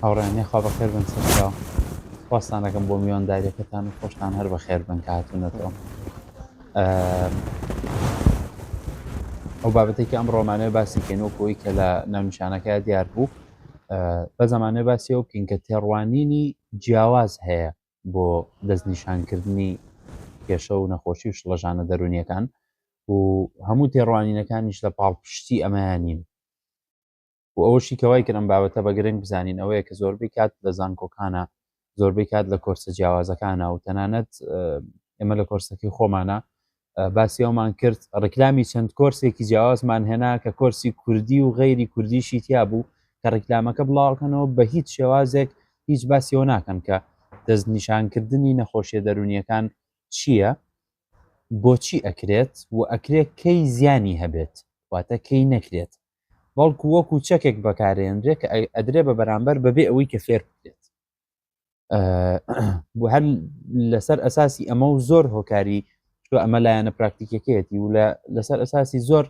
هاوڕێنێ خوا بەخێر بن سەرچاو خواستان دەکەم بۆ میوانداریەکەتان و خۆشتان هەر بەخێر بن کە هاتوونەتەوە. ئەو بابەتێکی ئەم ڕۆمانەوە باسی بکەین وەکەوەی کە لە ناونیشانەکە دیار بوو بە زمانەوە باسی ئەو بکەین کە تێڕوانینی جیاواز هەیە بۆ دەستنیشانکردنی کێشە و نەخۆشی و شڵەژانە دەرونیەکان و هەموو تێڕوانینەکانیش لە پاڵپشتی ئەمەیانین و ئەوەشی کەوای کردم بابەتە بە گرنگ بزانین ئەوەیە کە زۆربەی کات لە زانکۆکانە زۆربەی کات لە کۆرسە جیاوازەکانە و تەنانەت ئێمە لە کۆرسەکەی خۆمانە باسی ئەومان کرد ڕێکلامی چەند کۆرسێکی جیاوازمان هێنا کە کۆرسی کوردی و غەیری کوردیشی تیا بوو کە ڕێکلامەکە بڵاوکەنەوە بە هیچ شێوازێک هیچ باسیەوە ناکەن کە دەستنیشانکردنی نەخۆشیە دەرونیەکان چییە بۆچی ئەکرێت و ئەکرێت کەی زیانی هەبێت واتە کەی نەکرێت بەڵکو وەکو چەکێک بەکارێنرێت کە ئەدرێ بە بەرامبەر بەبێ ئەوەی کە فێر بکرێت بۆ هەر لەسەر ئەساسی ئەمە و زۆر هۆکاری ئەمە لایەنە پراکتیکەکەیەتی و لەسەر ئەساسی زۆر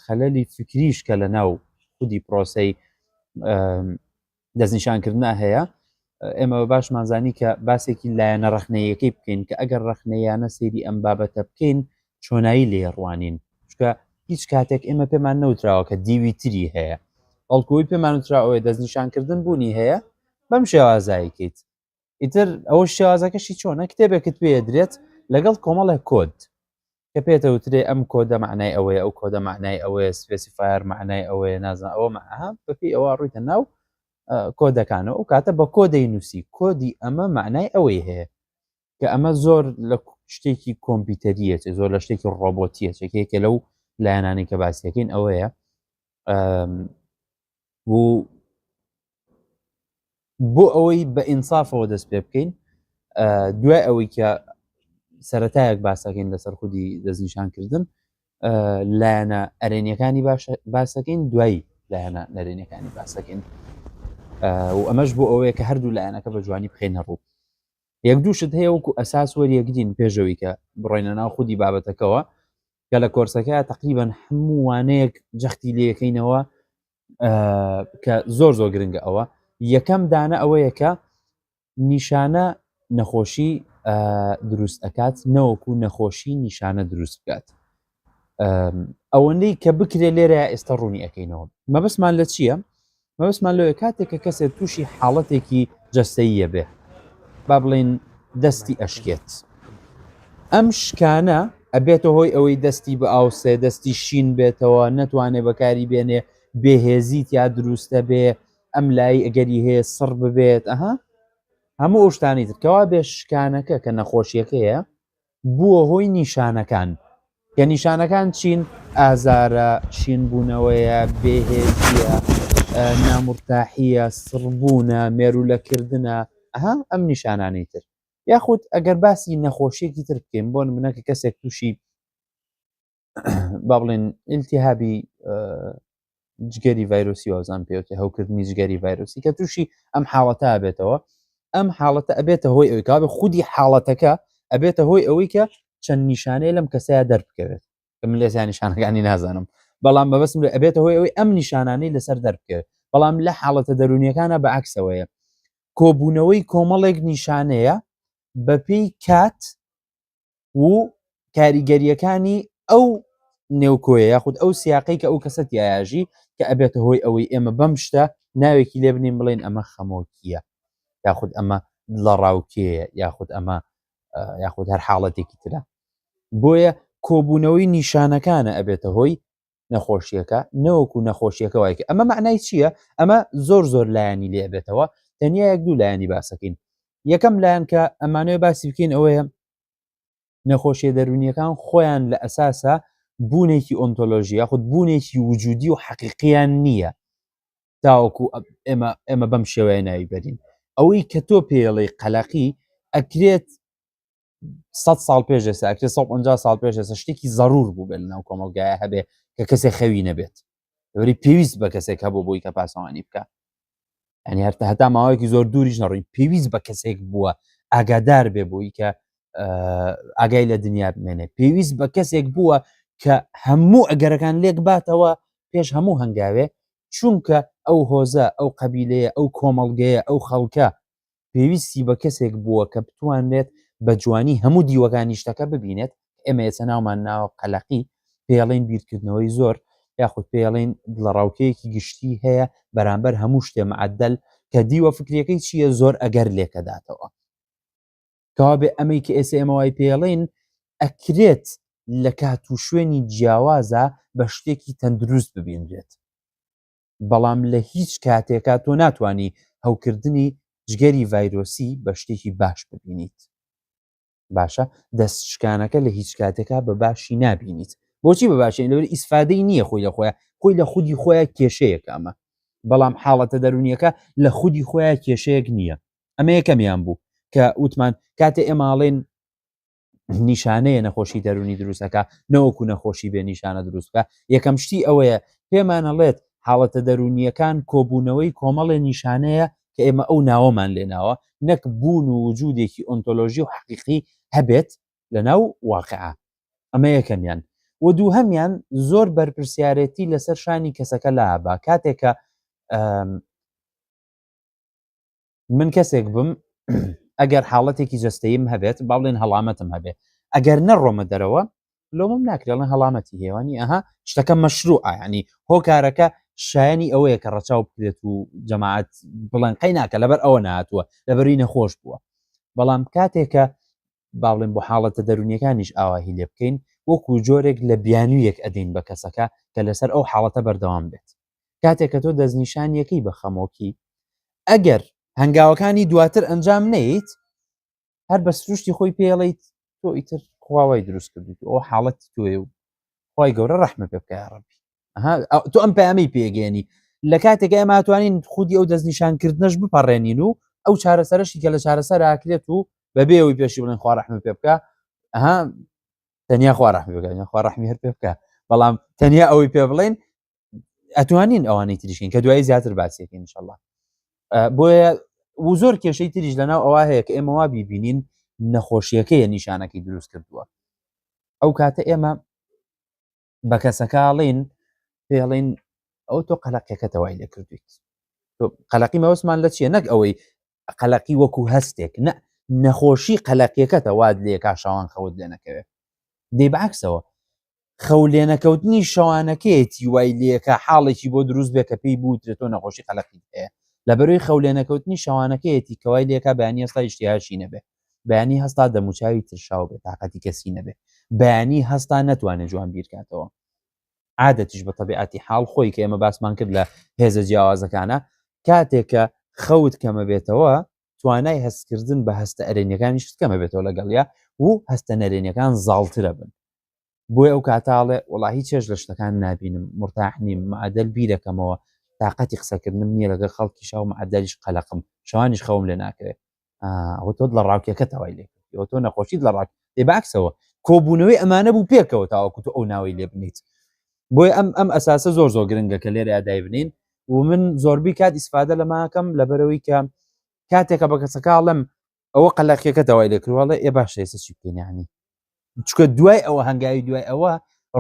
خەلەلی فکریش کە لە ناو خودی پرۆسەی دەستنیشانکردنا هەیە ئێمە باشمانزانی کە باسێکی لایەنە ڕەخنەیەکەی بکەین کە ئەگەر ڕەخنەیانە سێری ئەم بابەتە بکەین چۆنایی لێڕوانین چکە هیچ کاتێک ئێمە پێمان نەوتراوە کە دیوی تری هەیە بەڵکوی پێمان وتراوەیە دەستنیشانکردن بوونی هەیە بەم شێوازایکەیت ئیتر ئەوە شێوازەکەشی چۆنە کتێبێکت پێدرێت لەگەڵ کۆمەڵێک کۆد کە پێتەوترێ ئەم کۆدە معنای ئەوەیە ئەو کۆدە معنای ئەوەیە سپێسیفایر معنای ئەوەیە نازان ئەوە مەها بەپی ئەوە ڕوویتە ناو کۆدەکانەوە و کاتە بە کۆدەی نووسی کۆدی ئەمە معنای ئەوەی هەیە کە ئەمە زۆر لە شتێکی کۆمپیوتەریە زۆر لە شتێکی ڕۆبۆتیە چێکێکە لەو لایەنانی کە باسیەکەین ئەوەیە و بۆ ئەوەی بە ئینسافەوە دەست پێ بکەین دوای ئەوەی کە سەرەتایەک باسەکەین لەسەر خودی دەستنیشانکردن لایەنە ئەرێنیەکانی باسەکەین دوایی لایەنە نەرێنیەکانی باسەکەین و ئەمەش بۆ ئەوەیە کە هەردوو لایەنەکە بە جوانی بخێنە ڕوو یەک دووشت هەیە وەکو ئەساس وەریەکدین پێشەوەی کە بڕۆینە ناو خودی بابەتەکەەوە کە لە کۆرسەکە تقریبان هەمووانەیەک جەختی لەکەینەوە کە زۆر زۆر گرنگە ئەوە یەکەم دانە ئەوەیە کە نیشانە نەخۆشی دروست ئەکات نەوەکو نەخۆشی نیشانە دروست بکات ئەوەندەی کە بکرێ لێرە ئێستا ڕوونی ئەەکەینەوە مەبەسمان لە چییە؟ مەبەسمان لەوەیە کاتێک کە کەسێک تووشی حاڵەتێکی جەستەییە بێ با بڵێن دەستی ئەشکێت ئەم شکانە ئەبێتە هۆی ئەوەی دەستی بە ئاوسێ دەستی شین بێتەوە نەتوانێت بەکاری بێنێ بێهێزیت یا دروستە بێ ئەم لای ئەگەری هەیە سڕ ببێت هەموو ئەو شتانی ترکەوا بێ شکانەکە کە نەخۆشیەکەیە بووە هۆی نیشانەکان کە نیشانەکان چین ئازارە شینبوونەوەیە بێهێزیە نامورتاحیە سڕبوونە مێرولەکردنە ئەم نیشانانەی تر یاخود ئەگەر باسی نەخۆشیەکی تر بکەین بۆ نمونەکە کەسێک تووشی با بڵێن ئیلتیهابی جگەری ڤایرۆسی وازان پێوتێ هەوکردنی جگەری ڤایرۆسی کە تووشی ئەم حاڵەتە ئەبێتەوە ئەم حاڵەتە ئەبێتە هۆی ئەوەی کابێ خودی حاڵەتەکە ئەبێتە هۆی ئەوەی کە چەند نیشانەیە لەم کەسەیە دەربکەوێت کە من لێزیان نیشانەکانی نازانم بەڵام بەبەسم لێ ئەبێتە هۆی ئەوەی ئەم نیشانانەی لەسەر دەربکەوێت بەڵام لە حاڵەتە دەرونیەکانە بە عەکسەوەیە کۆبوونەوەی کۆمەڵێک نیشانەیە بەپێی کات و کاریگەریەکانی ئەو نێوکۆیە یاخود ئەو سیاقی کە ئەو کەسەت یاژی کە ئەبێتە هۆی ئەوەی ئێمە بەم شتە ناوێکی لێ بنین بڵێن ئەمە خەمۆکیە یاخود ئەمە لە ڕاوکێیە یاخود هەر حاڵەتێکی ترە بۆیە کۆبوونەوەی نیشانەکانە ئەبێتە هۆی نەخۆشیەکە نەوەکو نەخۆشیەکە وایکە ئەمە معنای چییە؟ ئەمە زۆر زۆر لایەنی لێ بێتەوە تەنیا یەک دوو لایەنی باسەکەین یەکەم لایەن کە ئەمانوێ باسی بکەین ئەوەیە نەخۆشیە دەرونیەکان خۆیان لە ئەساسە بوونێکی ئۆنتۆلۆژی یاخود بوونێکی وجودی و حەقیقیان نییە تاوەکو ئێمە بەم شێوەیە ناوی بەرین ئەوەی کە تۆ پێڵی قەلەقی ئەکرێت 100 ساڵ پێش ئێستا ئەکرێت 150 ساڵ پێش ئێستا شتێکی زەڕور بوو بێت لەناو کۆمەڵگایە هەبێ کە کەسێک خەوی نەبێت لەوەری پێویست بە کەسێک هەبوو بۆی کە پاسەوانی بکە ینی هەتا ماوەیەکی زۆر دووریش نەڕووی پێویست بە کەسێک بووە ئاگادار بێ بووی کە ئاگای لە دنیا بمێنێ پێویست بە کەسێک بووە کە هەموو ئەگەرەکان لێک باتەوە پێش هەموو هەنگاوێ چونکە ئەو هۆزە ئەو قەبیلەیە ئەو کۆمەڵگەیە ئەو خەڵکە پێویستی بە کەسێک بووە کە بتوانێت بە جوانی هەموو دیوەکانی شتەکە ببینێت. ئێمە ئێستا ناومان ناوە قەلەقی، پێڵین بیرکردنەوەی زۆر، یاخود پێڵین لە ڕاوکەیەکی گشتی هەیە بەرامبەر هەموو شتێ معەدەل کە دیوە فکرەکەی چییە زۆر ئەگەر لێکەداتەوە. کەوا بێ ئەمەی کە ئێستا ئێمە وای پێڵین ئەکرێت لە کات و شوێنی جیاوازە بە شتێکی تەندروست ببینرێت، بەڵام لە هیچ کاتێکا تۆ ناتوانانی هەوکردنی جگەری ڤایرۆسی بە شتێکی باش ببینیت. باشە دەستشکانەکە لە هیچ کاتێکا بە باشی نبینیت. بۆچی بە باشی لەوەی ئیسفادەی نییە خۆی لە خۆیان، خۆی لە خودی خۆیان کێشەیەک ئەمە، بەڵام حاڵەتە دەرونیەکە لە خودی خۆیان کێشەیەک نییە. ئەمە یەکەمیان بوو کە وتمان کاتێ ئێماڵێن نیشانەیە نەخۆشی دەرونی دروستەکە نەوەکو نەخۆشی بێ نیشانە دروستکە. یەکەم شتی ئەوەیە پێمانەڵێت حاڵەتە دەرونیەکان کۆبوونەوەی کۆمەڵێ نیشانەیە کە ئێمە ئەو ناوەمان لێناوە، نەک بوون و وجودێکی ئۆنتۆلۆژی و حەقیقی هەبێت لە ناو واقعە. ئەمە یەکەمیان. و دووهەمیان زۆر بەرپرسیارەتی لەسەر شانی کەسەکە لابا. کاتێکە من کەسێک بم ئەگەر حاڵەتێکی جەستەییم هەبێت باڵێن هەڵامەتم هەبێت، ئەگەر نەڕۆمە دەرەوە لۆمم ناکرێڵن هەڵامەتی هێوانی ئەها شتەکە مەشروعە، ینی هۆکارەکە شایانی ئەوەیە کە ڕەچاو بکرێت و جەماعەت بڵێن قەی ناکە لەبەر ئەوە نهاتووە لەبەری نەخۆش بووە. بەڵام کاتێکە باڵێن بۆ حاڵەتە دەرونیەکانیش ئاواهی لێ بکەین وەکو جۆرێک لە بیانوویەک ئەدەین بە کەسەکە کە لەسەر ئەو حاڵەتە بەردەوام بێت. کاتێککە تۆ دەستنیشانیەکەی بە خەمۆکی ئەگەر هەنگاوەکانی دواتر ئەنجام نەیت هەر بە سروشتی خۆی پێڵیت تۆ ئیتر خواوای دروست کردیت ئەو حاڵەتی تۆێ و خی گەورە ڕەحمە پێ بکە ڕەبی تۆ ئەم پەیامی پێگەێنی لە کاتێک ئێمە توانین خودی ئەو دەستنیشانکردنەش بپەڕێنین و ئەو چارەسەرشی کە لە چارەسەر ئاکرێت و بەبێ ئەوی پێشی بڵێن خوا ڕەحمە پێ بکە ئەها تەنیا خوا ڕەحمی بکەین خوا ڕەحمی هەر پێ بکە، بەڵام تەنیا ئەوەی پێ بڵێن ئەتوانین ئەوانەی تریشین کە دوای زیاتر باسیەکەین ئینشەڵڵا. بۆیە و زۆر کێشەی تریش لەناو ئەوە هەیە کە ئێمە وا بیبینین نەخۆشیەکەیە نیشانەکەی دروست کردووە. ئەو کاتە ئێمە بە کەسەکەڵین پێڵین ئەو تۆ قەلەقیەکەتەوای لێ کردویت، تۆ قەلەقی مەوەسمان لە چییە؟ نەک ئەوەی قەلەقی وەکو هەستێک نەخۆشی قەلەقیەکەتە واد لێ کا شەوان خەوت لێ نەکەوێت. دەی بەعکسەوە خەو لێ نەکەوتنی شەوانەکەیەتی وای لێکە حاڵێکی بۆ دروست بێ کە پێی بوترێت تۆ نەخۆشی قەلەقی هەیە لەبەروی خەو لێ نەکەوتنی شەوانەکەیەتی کەوای لێکە بەیانی هەستا ئیشتیهاشی نەبێ، بەیانی هەستا دەموچاوی ترشاو بێت تااقەتی کەسی نەبێ، بەیانی هەستا نەتوانێت جوان بیرکاتەوە. عادەتیش بە تەبیعەتی حاڵ خۆی کە ئێمە باسمان کرد لە هێزە جیاوازەکانە کاتێکە خەوت کەمە بێتەوە توانای هەستکردن بە هەستە ئەرێنیەکانی شت کەمە بێتەوە لەگەڵیا و هەستە نەرێنیەکان زاڵترە بن. بۆی ئەو کاتاڵێ وڵی چێژ لە شتەکان نبینم مرتاح نیم معدل بیرەکەمەوە تااقەتی قسەکردنم نییە لەگەڵ خەڵکی شاو معدلیش قەلەقم شەوانیش خەوم لێ ناکرێت ئەو تۆ لە ڕاوکێکە تەوای لێ ئەو تۆ نەخۆشیت لە ڕاک دێ باکسەوە کۆبوونەوەی ئەمانە بوو پێکەوە تاوەکو تۆ ئەو ناوی لێ بنیت. بۆی ئەم ئەساسە زۆر گرنگە کە لێرە ئادای بنین و من زۆربەی کات ئیسفادە لە ماکەم لەبەرەوەی کە کاتێکە بە کەسەکەڵم ئەوە قەلەقیەکە تەوای لێ کردوڵە ئێ باش ێستا چی بکەینانی چکە دوای ئەوە هەنگاوی دوای ئەوە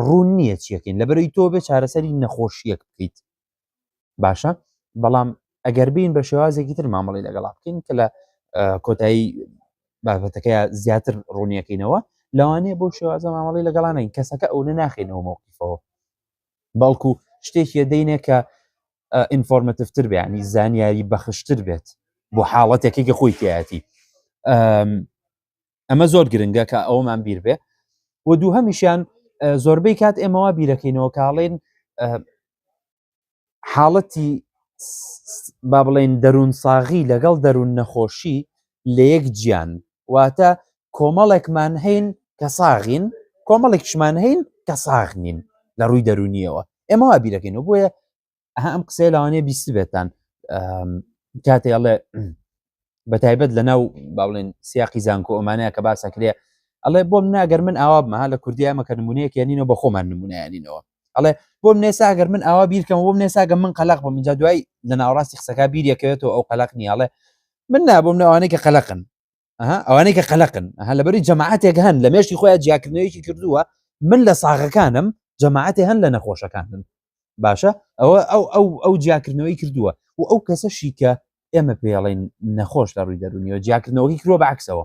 ڕوون نییە چیەکەین لەبەرەوەی تۆ بێ چارەسەری نەخۆشیەک بکەیت باشە. بەڵام ئەگەر بین بە شێوازێکی تر مامەڵی لەگەڵا بکەین کە لە کۆتایی بابەتەکەی زیاتر ڕوونیەکەینەوە لەوانەیە بۆ شێوازە مامەڵی لەگەڵانین کەسەکە ئەو ناخێنەوە مووقیفەوە بەڵکو شتێکی دەینێ کە ئینفۆرمەتیڤتر بێ ینی زانیاری بەخشتر بێت بۆ حاڵەتێکی کە خۆی تایەتی. ئەمە زۆر گرنگە کە ئەومان بیر بێ و دوو هەمیشیان زۆربەی کات ئێمەوە بیرەکەینەوە کاڵێن حاڵەتی با بڵێن دەروون ساغی لەگەڵ دەروون نەخۆشی لە یەک گیان واتە کۆمەڵێکمان هەین کە ساغین کۆمەڵێکشمان هەین کە ساغ نین لە ڕووی دەرونیەوە ئێمەوا بیرەکەینەوە. بۆیە ئەم قسەی لەوانەیە بیست بێتان کاتێڵێ بەتایبەت لە ناو باڵێن سیاقی زانکۆ ئەمانەیە کە باسەکرێ ئەڵێ بۆم ناگەر من ئاوا بمەها لە کوردی ئەمەکە نمونەیەک یانینەوە بە خۆمان نمونەیانینەوە ئەڵێ بۆم نێساگەر من ئاوا بیرکەم بۆم نێساگە من قەلق بۆم اینجا دوای لە ناوڕاستی قسەکە بیرەکەوێتەوە ئەو قەلق نیاڵێ من نابووم نەوانەی کە قەلقن ئەوانەی کە قەلقن لەبەری جەماعەتێک هەن لە مێشتی خۆیان جیاکردنەوەیکی کردووە من لە ساغەکانم جەماعەتێ هەن لە نەخۆشەکانن باشە ئەو جیاکردنەوەی کردووە و ئەو کەسەشی کە ئێمە پێڵێن نەخۆش لە ڕووی دەرونیەوە جیاکردنەوەی کردووە بەعکسەوە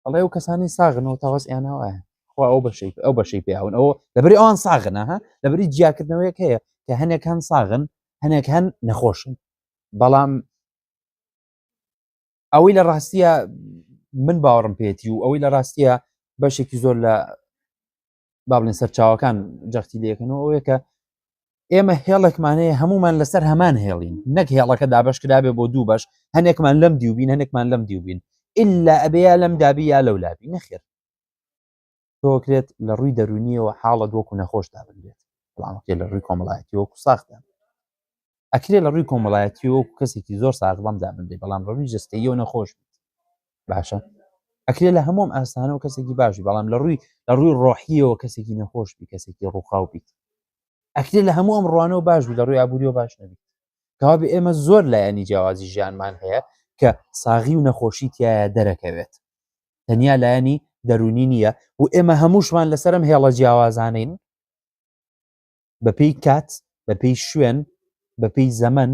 ئەڵێ ئەو کەسانی ساغنەوە تاوەس ئیانەوە خوا ئەو بەشەی پیاون ئەوە لەبەری ئەوان ساغنە لەبەری جیاکردنەوەیەک هەیە کە هەنێکان ساغن هەنێک هەن نەخۆشن بەڵام ئەوەی لە ڕاستیە من باوەڕم پێێتی و ئەوەی لە ڕاستیە بەشێکی زۆر لە بابلین سەرچاوەکان جەختی لەکەنەوە ئەوەیە کە ئێمە هێڵێکمانەیە هەمومان لەسەر هەمان هێڵین نەک هێڵەکە دابش کرابێ بۆ دوو بەش هەنێکمان لەم دیوبین هەنێکمان لەم دیوبین ئللا ئەبەیە لەم دابی یا لەو لابی نەخێر تۆکرێت لە ڕووی دەرونیەوە حاڵت وەکو نەخۆشدا بێت بەڵامکێ لە ڕووی کۆمەڵایەتی وەکو ساختە ئەکرێ لە ڕووی کۆمەڵایەتی وەکو کەسێکی زۆر ساغڵامدا بێ بەڵام ڕووی جستەیەوە نەخۆش باشە ئەکرێ لە هەموم ئاسانەوە کەسێکی باشی بەڵام لە ڕووی ڕۆحیەوە کەسێکی نەخۆش بی کەسێکی ڕووخاو بیت ئەکرێ لە هەموو ئەم ڕوانەوە باش بی لە ڕووی ئابووریەوە باش نەبیت کەوا ئێمە زۆر لایەنی جیاوازی ژیانمان هەیە کە ساغی و نەخۆشی تایە دەرەکەوێت تەنیا لایەنی دەرونی نییە و ئێمە هەمووشمان لەسەرم هێڵە جیاوازانین بەپێی کات بەپێی شوێن بەپێی زەمن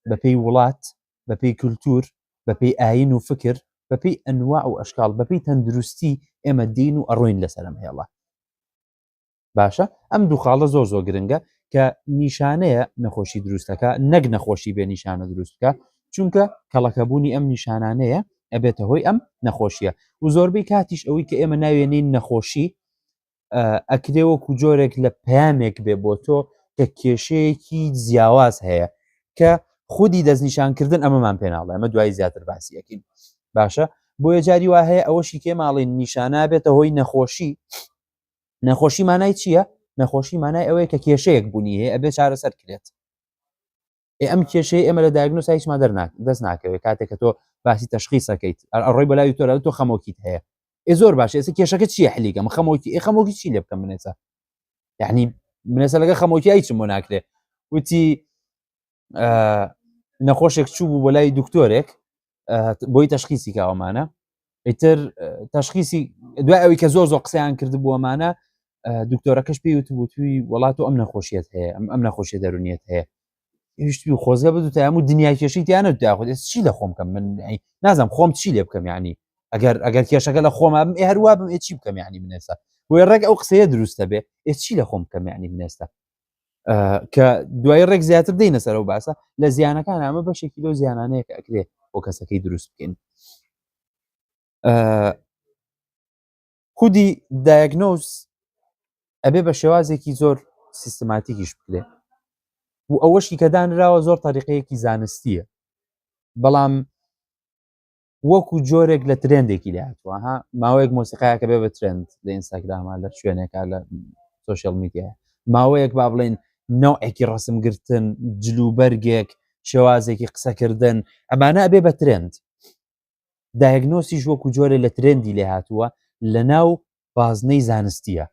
بەپێی وڵات بەپێی کولتور بەپێی ئاین و فکر بەپێی ئەنواع و ئەشکال بەپێی تەندروستی ئێمە دین و ئەڕۆین لەسەرم هێڵە باشە ئەم دوو خاڵە زۆر گرنگە کە نیشانەیە نەخۆشی دروستەکە نەک نەخۆشی بێ نیشانە دروستکە چونکە کەڵەکەبوونی ئەم نیشانانەیە ئەبێتە هۆی ئەم نەخۆشیە و زۆربەی کاتیش ئەوەی کە ئێمە ناوێنین نەخۆشی ئەکرێوەکو جۆرێک لە پامێک بێ بۆ تۆ کە کێشەیەکی جیاواز هەیە کە خودی دەستنیشانکردن ئەمەمان پێناڵێ ئەمە دوای زیاتر باسیەکەین باشە بۆیە جاری وا هەیە ئەوەشی کێ ماڵین نیشانە بێتە هۆی نەخۆشی مانای چییە؟ نەخۆشی مانای ئەوەیە کە کێشەیەک بوونی هەیە ئەبێ چارەسەر کرێت ئەم کێشەیە ئێمە لە دایگنۆس هیچمان دەست ناکەوێت کاتێک کە تۆ باسی تەشخیصەکەیت ئەڕۆی بەلای تۆ تۆ خەمۆکیت هەیە زۆر باشە ئێستا کێشەکە چییە حلیگەم خەمۆکی چی لێ بکەم منێسا یعنی منێسە لەگە خەمۆکی هیچم بۆ ناکرێ وتی نەخۆشێک چوو بوو بۆ لای دکتۆرێک بۆی تەشخیصی کاوەمانە ئیتر تەشخیصی دوای ئەوەی کە زۆر قسەیان کرد بووەمانە دکتۆرەکەش پێی وتبوو توی وڵات و ئەم نەخۆشیت هەیە ئەم نەخۆشیە دەرونیت هەیە هیچی خۆزگە بدو تا هەموو دنیای کێشی تیانە داخۆ چی لە خۆم بکەم من نازم خۆم چی لێ بکەم یعنی ئەگەر کێشەکە لە خۆم هەروە بم چی بکەم یعنی منێستا بۆی ڕێک ئەو قسەیە دروستە بێ چی لە خۆم بکەم یعنی منێستا کە دوای ڕێک زیاتر دێنە سەر و باسە لە زیانەکان ئەمە بەشێکی لەو زیانانەیە کە ئەکرێ بۆ کەسەکەی دروست بکەین خودی دایگنۆز ئەبێ بە شێوازێکی زۆر سیستماتیکیش بکرێ و ئەوەشی کە دانراوە زۆر طریقەیەکی زانستیە بەڵام وەکو جۆرێک لە ترێندێکی لاتوە ها ماوەیەک مۆسیقایەکە بێ بە ترند لە ئینستاگرامە لە شوێنێکە لە سوشیال میدیە ماوەیەک با بڵێن نوعێکی ڕسمگرتن جلوبەرگێک شێوازێکی قسەکردن ئەمانە ئەبێ بە ترند دایگنۆسیش وەکو جۆرە لە ترێندی لێ هاتووە لە ناو بازنەی زانستیە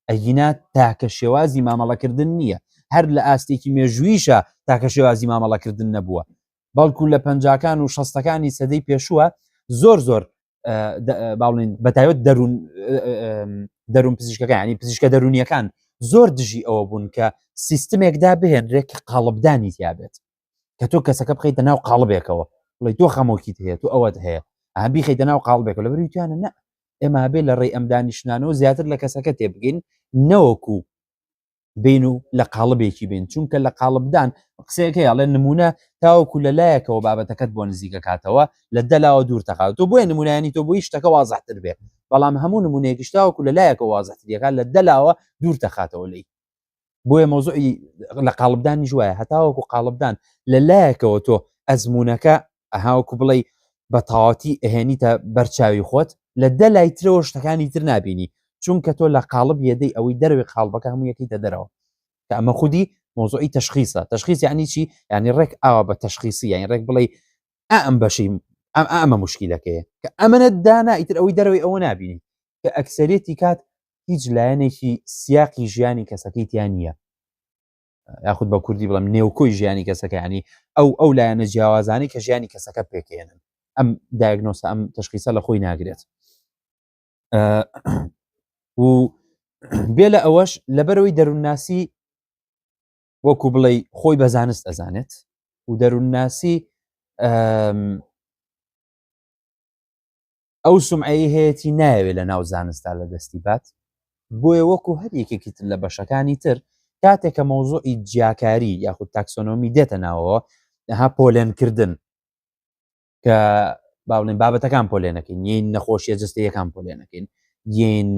ئەگینا تاکە شێوازی مامەڵەکردن نییە هەر لە ئاستێکی مێژوویشە تاکە شێوازی مامەڵەکردن نەبووە بەڵکو لە پەنجاکان و شەستەکانی سەدەی پێشووە زۆر باڵێن بەتایبەت دەروون پزیشکەکان ینی پزیشکە دەرونیەکان زۆر دژی ئەوە بوون کە سیستمێکدا بهێنرێک قاڵبدانی تیابێت کە تۆ کەسەکە بخەیتە ناو قاڵبێکەوە بڵێ تۆ خەمۆکیت هەیە تو ئەوەت هەیە ئەبی خەیتە ناو قاڵبێکەوە لە بەریتیانە نە ئێمە بێ لە ڕێی ئەم دانیشتانەوە زیاتر لە کەسەکە تێبگەین نەوەکو بین و لە قاڵبێکی بین چونکە لە قاڵبدان قسەیەکە یاڵێن نمونە تاوەکو لە لایەکەوە بابەتەکەت بۆ نزیکە کاتەوە لە دەلاوە دوور تەقات تۆ بۆیە نمونانی تۆ بۆی شتەکە وازەحتر بێ بەڵام هەموو نمونەیەکیش تاوەکو لە لایەکە وازەحتریەکە لە دەلاوە دوور تەخاتەوە لی بۆیە مۆزوعی لە قاڵبدانی جوایە هەتاوەکو قاڵبدان لە لایەکەوە تۆ ئەزمونونەکە ئەهاوەکو بڵێ بە تاواتی ئەهێنیتە بەرچاوی خۆت لە دەلای ترەوە شتەکانی تر نبینی چونکە تۆ لە قاڵب یەدەی ئەوەی دەروی قاڵبەکە هەموو یەکەیتە دەرەوە کە ئەمە خودی مۆزوعی تەشخیصە تەشخیص یعنی چی یعنی ڕێک ئاوە بە تەشخیصی یعنی ڕێک بڵێ ئەم بەشی ئەمە مشکلەکەیە کە ئەمەنە دانا ئیتر ئەوەی دەروی ئەوە نبینی کە ئەکسەرێتی کات هیچ لایەنێکی سیاقی ژیانی کەسەکەی تیان نییە یاخود بە کوردی بڵم نێوکۆی ژیانی کەسەکە ینی ئەو لایەنە جیاوازانی کە ژیانی کەسەکە پێکێنن ئەم دایگنۆسە ئەم تەشخیصە لە خۆی ناگرێت و بێ لە ئەوەش لەبەرەوەی دەروونناسی وەکو بڵێ خۆی بە زانست ئەزانێت و دەروونناسی ئەو سومعەیە هەیەی ناوێت لە ناو زانستا لە دەستی بات بۆیە وەکو هەر یەکێکی تر لە بەشەکانی تر کاتێکە مۆزوعی جیاکاری یاخود تاکسۆنۆمی دێتە ناوەوە ها پۆلێنکردن کە با بڵێن بابەتەکان پۆلێنەکەین یین نەخۆشیە جستەیەکان پۆلێنەکەین یین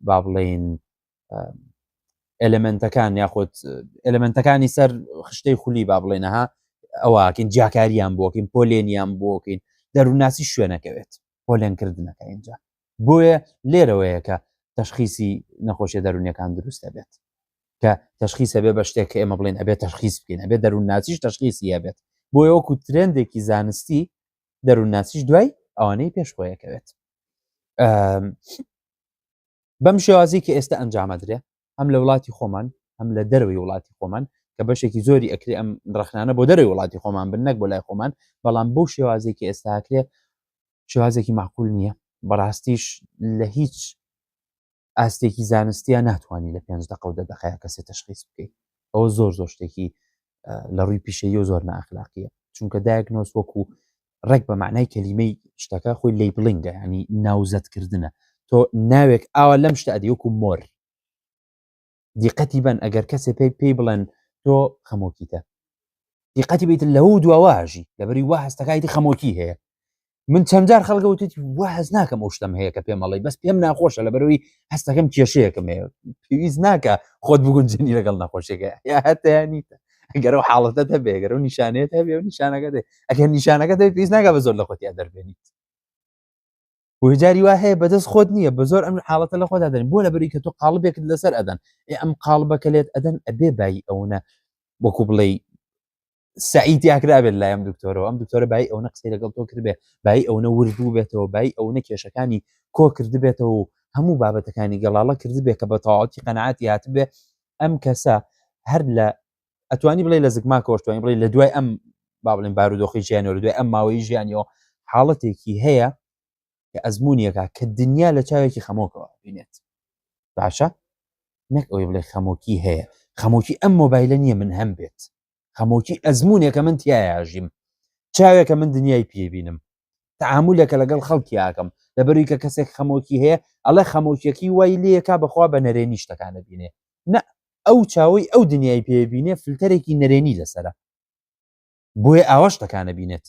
با بڵێن ئەلمنتەکان یاخود ئەلمنتەکانی سەر خشتەی خولی با بڵێنەها ئەوواکەین جیاکاریان بۆکەین پۆلێنیان بۆکەین دەروونناسی شوێنەکەوێت پۆلێنکردنەکە اینجا بۆیە لێرەوەیە کە تەشخیصی نەخۆشیە دەرونیەکان دروستە بێت کە تەشخیصە بێ بە شتێک کە ئێمە بڵێن ئەبێت تەشخیص بکەین ئەبێت دەروونناسیش تەشخیصی هەبێت بۆیە وەکو ترندێکی زانستی دەروونناسیش دوای ئەوانەی پێشخۆیەکەوێت بەم شێوازی کە ئێستا ئەنجامەدرێ هەم لە وڵاتی خۆمان هەم لە دەروی وڵاتی خۆمان کە بەشێکی زۆری ئەکرێ ئەم ڕخنانە بۆ دەروی وڵاتی خۆمان بن نەک بۆ لای خۆمان بەڵام بەو شێوازێکی ئێستا ئەکرێ شێوازێکی معقول نییە بەڕاستیش لە هیچ ئاستێکی زانستیە ناتوانانی لە 5 دقە و 10 دقەیە کەسێ تەشخیص بکەیت ئەوە زۆر شتێکی لە ڕووی پیشەیی و زۆر نائەخلاقیە چونکە دایگنۆز وەکو ڕێک بە معنای کەلیمەی شتەکە خۆی لیبلینگە ینی ناوزەتکردنە تۆ ناوێک ئاوا لەم شتە ئەدی وەکو مۆر دیقەتی بن ئەگەر کەسێ پێی بڵێن تۆ خەمۆکیتە دیقەتی بیت لەو دواواژی لەبەری وا هەستەکایتی خەمۆکی هەیە من چەندجار خەڵگەوتێتی وا هەز ناکەم ئەو شتم هەیە کە پێم مەڵی بەس پێم ناخۆشە لەبەرەوەی هەستەکەم کێشەیەکم هەیە پێویست ناکە خۆت بگونجنی لەگەڵ نەخۆشیەکە یا هەتیانیتە ئەگەر ئەو حاڵەتە هەبێ ئەگەر ئەو نیشانەیەت هەبێ و نیشانەکە دێ ئەگەر نیشانەکە دەبێت پێویست ناکە بە زۆر لە خۆتیا دەربێنیت بۆ جاری وا هەیە بەدەست خۆت نییە بە زۆر ئەم حاڵەتە لە خۆدا دەن بۆ لەبەری کە تۆ قاڵبێکت لەسەر ئەدەن ئەم قاڵبەکە لێت ئەدەن ئەبێ بای ئەوە وەکو بڵێ سعیدی ئاکرابێت لایەم دکتۆرەوە ئەم دکتۆرە بای ئەوە قسەی لەگەڵ تۆ کردبێ بای ئەوە وردبوو بێتەوە بای ئەوە کێشەکانی کۆ کردبێتەوە و هەموو بابەتەکانی گەڵاڵە کردبێ کە بە تەواوەتی قەنەعاتی هاتبێ ئەم کەسە هەر لە ئەتوانی بڵێ لە زگماکەوە توانی بڵێ لە دوای ئەم با بڵێن بارودۆخی ژیانەوە لە دوای ئەم ماوەی ژیانیەوە حاڵەتێکی هەیە کە ئەزمونیەکە کە دنیا لە چاوێکی خەمۆکەوە بینێت باشە نەک ئەوەی بڵێ خەمۆکی هەیە خەمۆکی ئەم مۆبایلە نییە من هەم بێت خەمۆکی ئەزمونێکە من تایاژیم چاوێکە من دنیای پێبینم تعاملێکە لەگەڵ خەڵکی یاکەم لەبەروی کە کەسێک خەمۆکی هەیە ئەڵێ خەمۆکیەکی وای لێکا بەخوا بە نەرێنی شتەکانە بینێ نە ئەو چاوی ئەو دنیای پێبینێ فلتەرێکی نەرێنی لەسرە بۆیە ئاوا شتەکانە بینێت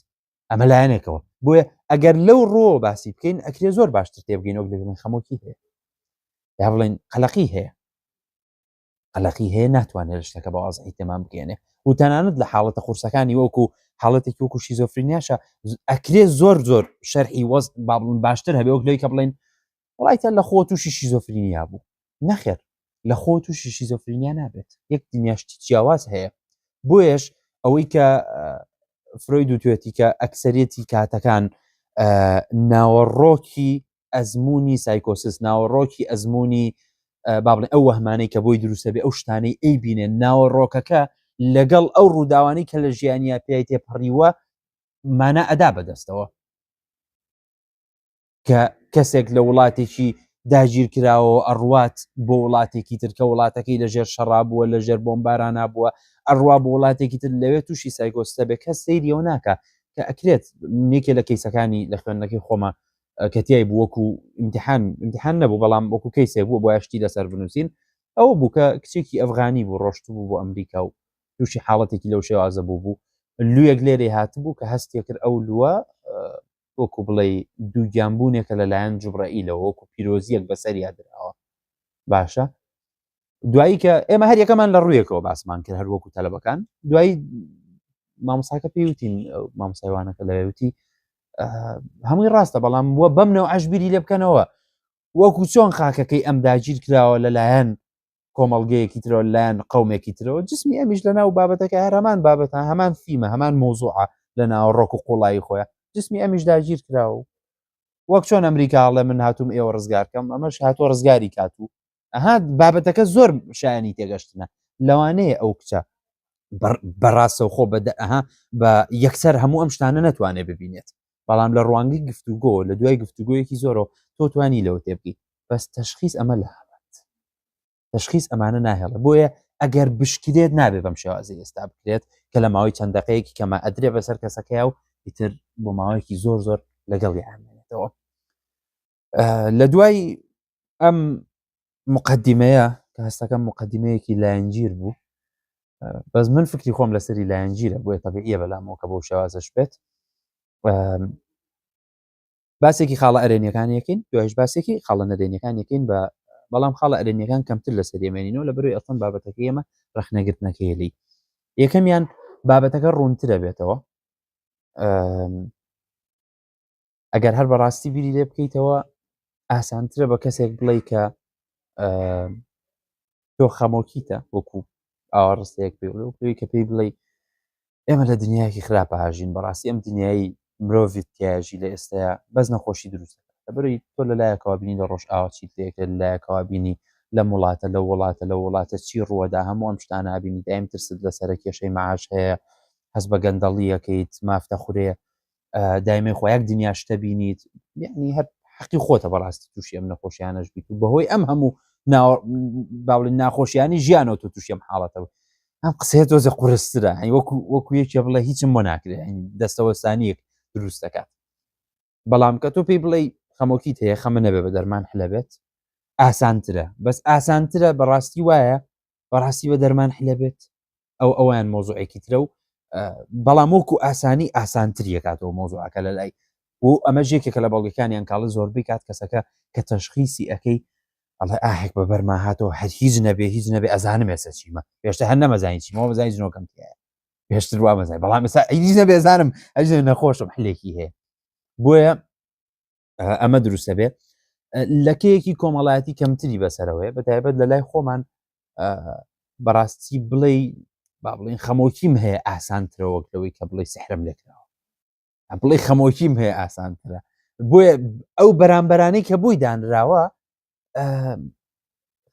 ئەمە لایەنێکەوە بۆیە ئەگەر لەو ڕۆ باسی بکەین ئەکرێ زۆر باشتر تێبگەین وەک لەگەڵ خەمۆکی هەیە یا بڵێن قەلەقی هەیە قەلەقی هەیە ناتوانێت شتەکە بە وازعی تەمام بکەێنێ و تەنانەت لە حاڵەتە قورسەکانی وەکو حاڵەتێکی وەکو شیزۆفرینیاشە ئەکرێ زۆر شەرحی وەست با بڵێن باشتر هەبێ وەک لەوەی کە بڵێن وڵایتە لە خۆ تووشی شیزۆفرینیا بوو نەخێر لە خۆ تووشی شیزۆفرینیا نابێت یەک دنیاشتی جیاواز هەیە بۆیەش ئەوەی کە فرۆید و توێتی کە ئەکسەرێتی کاتەکان ناوەڕۆکی ئەزمموی سایکۆسس ناوەڕۆکی ئەزمموی با بڵێن ئەو وەهمانەی کە بۆی دروستە بێ ئەو شتانەی ئەی بینێ ناوەڕۆکەکە لەگەڵ ئەو ڕووداوانی کە لە ژیانیا پێی تێپەڕیوە مانە ئەدا بەدەستەوە کە کەسێک لە وڵاتێکی داگیر کراوە ئەڕوات بۆ وڵاتێکی ترکە وڵاتەکەی لەژێر شەڕا بووە لەژێر بۆمبارانە بووە ئەڕوا بۆ وڵاتێکی تر لەوێت تووشی سایکۆستە بێ کەس سەیریەوە ناکە کە ئەکرێت نێکێ لە کەیسەکانی لە خوێندنەکەی خۆمە کەتیای بوو وەکو ئیمتیحان نەبوو بەڵام وەکو کەیسێ بوو بۆ یشتی لەسەر بنووسین ئەوە بوو کە کچێکی ئەفغانی بوو ڕۆشت بوو بۆ ئەمریکا و تووشی حاڵەتێکی لەو شێوازە بوو لویەک لێرێ هاتبوو کە هەستێ کرد ئەو لووە وەکو بڵێ دووگیانبوونێکە لەلایەن جوبرائیلەوە وەکو پیرۆزیەک بەسەریا درراوە باشە دوایی کە ئێمە هەر یەکەمان لە ڕوویەکەوە باسمان کرد هەر وەکو تەلەبەکان دوایی مامۆستاکە پێیوتین مامۆستایوانەکە لەوێتی هەمووی ڕاستە بەڵام وە بەمنەوە عەشبیری لێ بکەنەوە وەکو چۆن خاکەکەی ئەم داگیر کراوە لەلایەن کۆمەڵگەیەکی ترەوە لایەن قەومێکی ترەوە جسمی ئەمیش لە ناو بابەتەکە هەر هەمان بابەتە هەمان فیمە هەمان مۆزوعە لە ناو ڕۆک و قوڵایی خۆیان جسمی ئەمیش داگیر کراوە وەک چۆن ئەمریکاڵێ من هاتووم ئێوە ڕزگارکەم ئەمەش هاتووە ڕزگاری کاتوو ئەها بابەتەکە زۆر شایانی تێگەشتنە لەوانەیە ئەو کچە بەڕاستەوە خۆ بەدەها بە یەکسەر هەموو ئەم شتانە نەتوانێت ببینێت بەڵام لە ڕوانگەی گفتوگۆ لە دوای گفتوگۆیەکی زۆرەوە تۆ توانی لەوە تێبگەی بەس تەشخیص ئەمە لە هەڵات تەشخیص ئەمانە ناهێڵە بۆیە ئەگەر بشکرێت نابێت بەم شێوازە ئێستا بکرێت کە لە ماوەی چەند دقەیەکی کەمە ئەدرێ بەسەر کەسەکەی و ئیتر بۆ ماوەیەکی زۆر لەگەڵی ئامێنێتەوە. لە دوای ئەم مقدمەیە کە هەستەکەم مقدمەیەکی لایەنگیر بوو، بەس من فکری خۆم لەسەری لایەنگیرە بۆیە تەبیعیە بەلامەوە کە بەو شێوازەش بێت. باسێکی خاڵە ئەرێنیەکانیەکەین دوایش باسێکی خاڵە نەرێنیەکانیەکەین بەڵام خاڵە ئەرێنیەکان کەمتر لە سەرێمێنینەوە لە بەروی ئەڵتەن بابەتەکە ئێمە ڕخنەگرتنەکەیلی یەکەمیان بابەتەکە ڕوونترە بێتەوە. ئەگەر هەر بەڕاستی بیری لێ بکەیتەوە ئاسانترە بە کەسێک بڵێ کە تۆ خەمۆکیتە وەکو ئاوەڕستەیەک پێی کە پێی بڵێ ئێمە لە دنیایەکی خراپە هاژین بەڕاستی ئەم دنیایی مرۆڤ تیاژی لە ئێستاە بەس نەخۆشی دروستە لەبەرەوەی تۆ لەلایەکەوە بینی لە ڕۆژ ئاوا چیت لێکە لەلایەکەوە بینی لە وڵاتە لە وڵاتە چی ڕووەدا هەموو ئەم شتانە بینی دایم ترست لەسەر کێشەی مەعاش هەیە هەست بە گەندەڵیەکەیت مافتە خوورێ دایمێ خۆیاک دنیا شتە بینیت یعنی هەر حەقی خۆتە بەڕاستی تووشی ئەم نەخۆشیانەش بیت و بەهۆی ئەم هەموو باڵین ناخۆشیانی ژیانەوە تۆ تووشی ئەم حاڵەتەوە ئەم قسەیە تۆزە قورسترە وەکو یەکێ بڵێ هیچم بۆ ناکرێت دەستەوەستانیەک دروست دەکات بەڵام کە تۆ پێی بڵێ خەمۆکیت هەیە خەمە نەبێ بە دەرمان حلەبێت ئاسانترە بەس ئاسانترە بەڕاستی وایە بەڕاستی بە دەرمان حلەبێت ئەویان مۆزوعێکی ترە و بەڵام وەکو ئاسانی ئاسانتریەکاتەوە مۆزوعەکە لە لای و ئەمە ژێکێکە لە بەڵگەکانیان کاڵە زۆربەی کات کەسەکە کە تەشخیسی ئەەکەی ئەڵێ ئاهێک بە بەرما هاتەوە هیچ نەبێ ئەزانم ێستا چیمە پێشتە هەر نەمەزانی چیمەوە بەزای جنۆکەم تایە پێشتر وا مەزای بەڵام ئێستا هیچ نەبێ زانم ئەژ نەخۆشم حلێکی هەیە بۆیە ئەمە دروستە بێ لەکەیەکی کۆمەڵایەتی کەمتری بەسەرەوەی بەتایبەت لە لای خۆمان بەڕاستی بڵێ با بڵێن خەمۆکیم هەیە ئاسانترە وەک لەوەی کە بڵێ سحرم لێکراوە بڵێ خەمۆکیم هەیە ئاسانترە بۆیە ئەو بەرامبەرانەی کە بووی دانراوە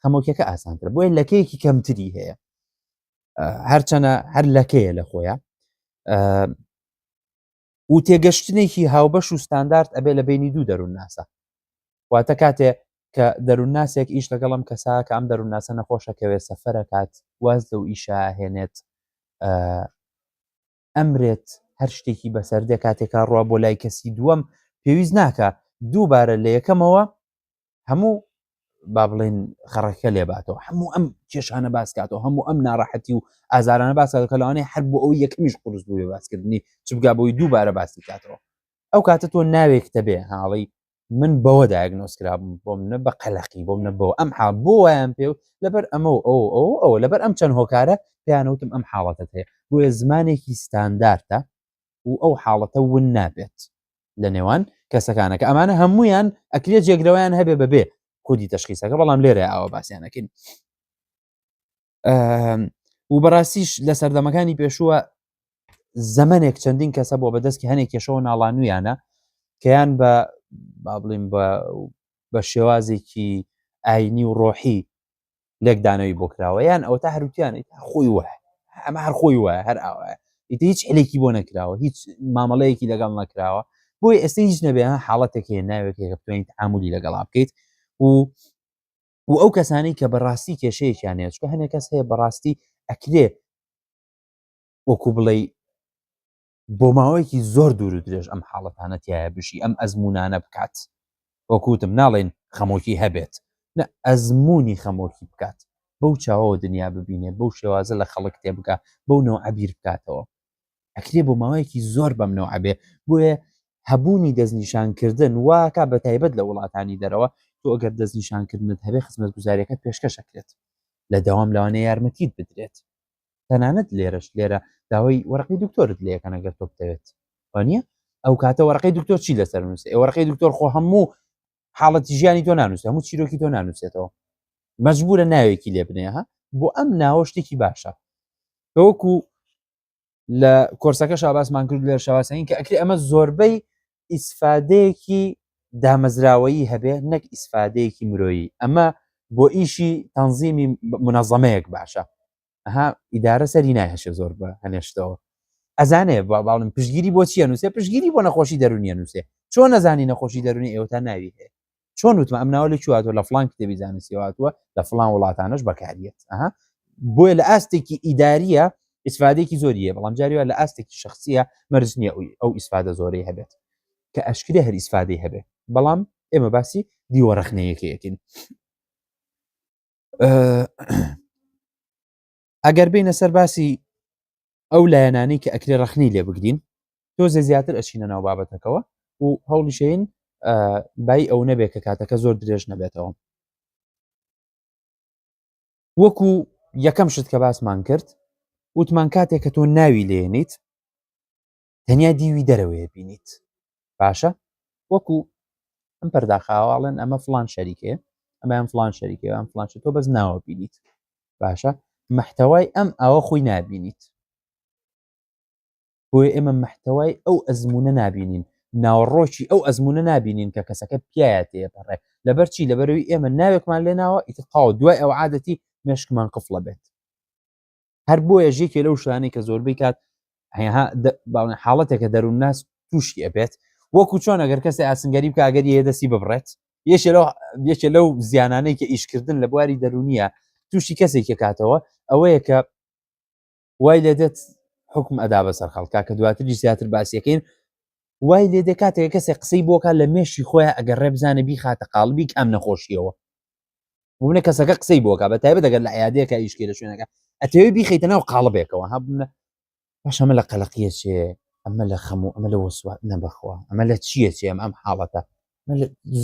خەمۆکیەکە ئاسانترە بۆیە لەکەیەکی کەمتری هەیە هەرچەنە هەر لەکەیە لە خۆیە و تێگەشتنێکی هاوبەش و ستاندارد ئەبێ لە بینی دوو دەروون ناسە واتە کاتێ کە دەروون ناسێک ئیش لەگەڵم کەسا کە ئەم دەروون ناسە نەخۆشەکەوێ سەفەرە کات واز لەو ئیشا هێنێت ئەمرێت هەر شتێکی بەسەردە کاتێکا ڕوا بۆ لای کەسی دووەم پێویست ناکە دووبارە لە یەکەمەوە هەموو با بڵێن خەڕەکە لێباتەوە هەموو ئەم کێشانە باسکاتەوە هەموو ئەم ناڕەحەتی و ئازارانە باسکاتەوە کە لەوانەیە هەر بۆ ئەوی یەکەمیش قورس بووێ باسکردنی چ بگا بۆی دووبارە باسی کاتەوە ئەو کاتە تۆ ناوێکتە بێ هاڵی من بەوە دایگنۆسکرابووم بۆ منە بە قەلەقی بۆ منە بۆ ئەم حاڵ بۆ وایان پێ لەبەر ئەمە ئەو لەبەر ئەم چەند هۆکارە پێیانەوتم ئەم حاڵەتت هەیە بۆیە زمانێکی ستانداردە و ئەو حاڵەتە ون نابێت لە نێوان کەسەکانە کە ئەمانە هەمویان ئەکرێت جێگرەوەیان هەبێ بەبێ کودی تەشخیسەکە بەڵام لێرە ئاوە باسییانەکەین و بەڕاستیش لە سەردەمەکانی پێشووە زەمانێک چەندین کەسە بۆ بەدەستکی هەنێک کێشەوە ناڵانویانە کەیان بە با بڵین بە شێوازێکی ئاینی و ڕۆحی لێکدانەوەی بۆ کراوە یان ئەو تا هەروتیانە خۆی وایە ئەمە هەر خۆی وایە هەر ئاوایە ئیتر هیچ حلێکی بۆ نەکراوە هیچ مامەڵەیەکی لەگەڵ نەکراوە بۆی ئێستا هیچ نەبێ حاڵەتێک هەیە ناوێتێکە بتوانیت تعاملی لەگەڵا بکەیت و ئەو کەسانەی کە بەڕاستی کێشەیەکیان هەیە چکە هەنێک کەس هەیە بەڕاستی ئەکرێ وەکو بڵێ بۆ ماوەیەکی زۆر دوور و درێژ ئەم حاڵەتانە تایە بشی ئەم ئەزمونانە بکات وەکوتم ناڵێن خەمۆکی هەبێت نە ئەزمموی خەمۆکی بکات بەو چاوەوە دنیا ببینێت بەو شێوازە لە خەڵک تێبگا بەو نەوە عەبیر بکاتەوە ئەکرێ بۆ ماوەیەکی زۆر بەم نەوە عەبێ بۆیە هەبوونی دەستنیشانکردن واکە بە تایبەت لە وڵاتانی دەرەوە تۆ ئەگەر دەستنیشانکردنت هەبێ خزمەت گوزاریەکەت پێشکەشەکرێت لە داوام لەوانەیە یارمەتیت بدرێت تەنانەت لێرە داوای وەرەقەی دکتۆرت لێەکەن ئەگەر تۆ بتەوێت وانە ئەو کاتە وەرەقەی دکتۆر چی لەسەر نووسێ وەرەقەی دکتۆر خۆ هەموو حاڵەتی ژیانی تۆ نانووسێت هەموو چیرۆکی تۆ نانووسێتەوە مەجبورە ناوێکی لێ بنێ ها بۆ ئەم ناوە شتێکی باشە وەکو لە کۆرسەکە شاباسمان کرد لێر شەواسەین کە ئەکری ئەمە زۆربەی ئیسفادەیەکی دامەزراوەیی هەبێ نەک ئیسفادەیەکی مرۆیی ئەمە بۆ ئیشی تەنزیمی منەظەمەیەک باشە ئەها ئیدارە سەری نایهێشێ زۆر بە هەنێشتەوە ئەزانێ باڵم پشتگیری بۆ چیە نووسێ پشتگیری بۆ نەخۆشی دەرونیە نووسێ چۆن نەزانی نەخۆشی دەرونی ئێوە تا ناوی هەیە چۆن وتمە ئەم ناوە لە چواتوە لە فڵان کتێبی زانستی هاتووە لە فڵان وڵاتانەش بەکارێت ئەها بۆیە لە ئاستێکی ئیداریە ئیسفادێکی زۆریە بەڵام جاریوە لە ئاستێکی شخصیە مەرج نییە ئەو ئیسفادە زۆرەی هەبێت کە ئەشکرێ هەر ئیسفادەی هەبێ بەڵام ئێمە باسی دیوەڕەخنەیەکەیەکین ئەگەر بینە سەر باسی ئەو لایەنانەی کە ئەکرێ ڕەخنی لێ بگرین تۆزە زیاتر ئەچینە ناو بابەتەکەەوە و هەوڵی شەین بای ئەو نەبێت کە کاتەکە زۆر درێژ نەبێتەوە وەکو یەکەم شت کە باسمان کرد وتمان کاتێک کە تۆ ناوی لێنیت تەنیا دیوی دەرەوەیە بینیت باشە وەکو ئەم پەرداخاواڵێن ئەمە فلان شەریکێ ئەمەیان فلان شەریکێ ئەم فلان تۆ بەس ناوە بینیت باشە محتەوای ئەم ئەوە خۆی نابینیت بۆیە ئێمە محتەوای ئەو ئەزمونە نابینین ناوەڕۆکی ئەو ئەزمونە نابینین کە کەسەکە پیایە تێپەڕێ لەبەر چی لەبەرەوەی ئێمە ناوێکمان لێناوە ئیتقاو دوای ئەو عادەتی مێشکمان قفڵە بێت هەر بۆیە ژێکێ لەو شانەی کە زۆربەی کات حاڵەتێکە دەروون ناس تووشی ئەبێت وەکو چۆن ئەگەر کەسی ئاسنگەری بکە ئەگەر هێدەسی ببڕێت یەکێ لەو زیانانەی کە ئیشکردن لە بواری دەرونیە تووشی کەسێکی کاتەوە ئەوەیە کە وای لێ دێت حکم ئەدا بەسەر خەڵکا کە دواتری زیاتر باسیەکەین وای لێ دێ کاتێک کەسێک قسەی بۆکە لە مێشی خۆیان ئەگەر ڕێبزانە بیخاتە قاڵبی ئەم نەخۆشیەوە بوونە کەسەکە قسەی بۆکە بە تایبەت دەگەر لە عیادەیەکە ئیشکی لە شوێنەکە ئەتەوێ بیخیتە ناو قاڵبێکەوە هەبنە باش ئەمە لە قەلەقیە چێ ئەمە لە خەموو ئەمە لە وەسوات نەبەخوا ئەمە لە چییە چێم ئەم حاڵەتە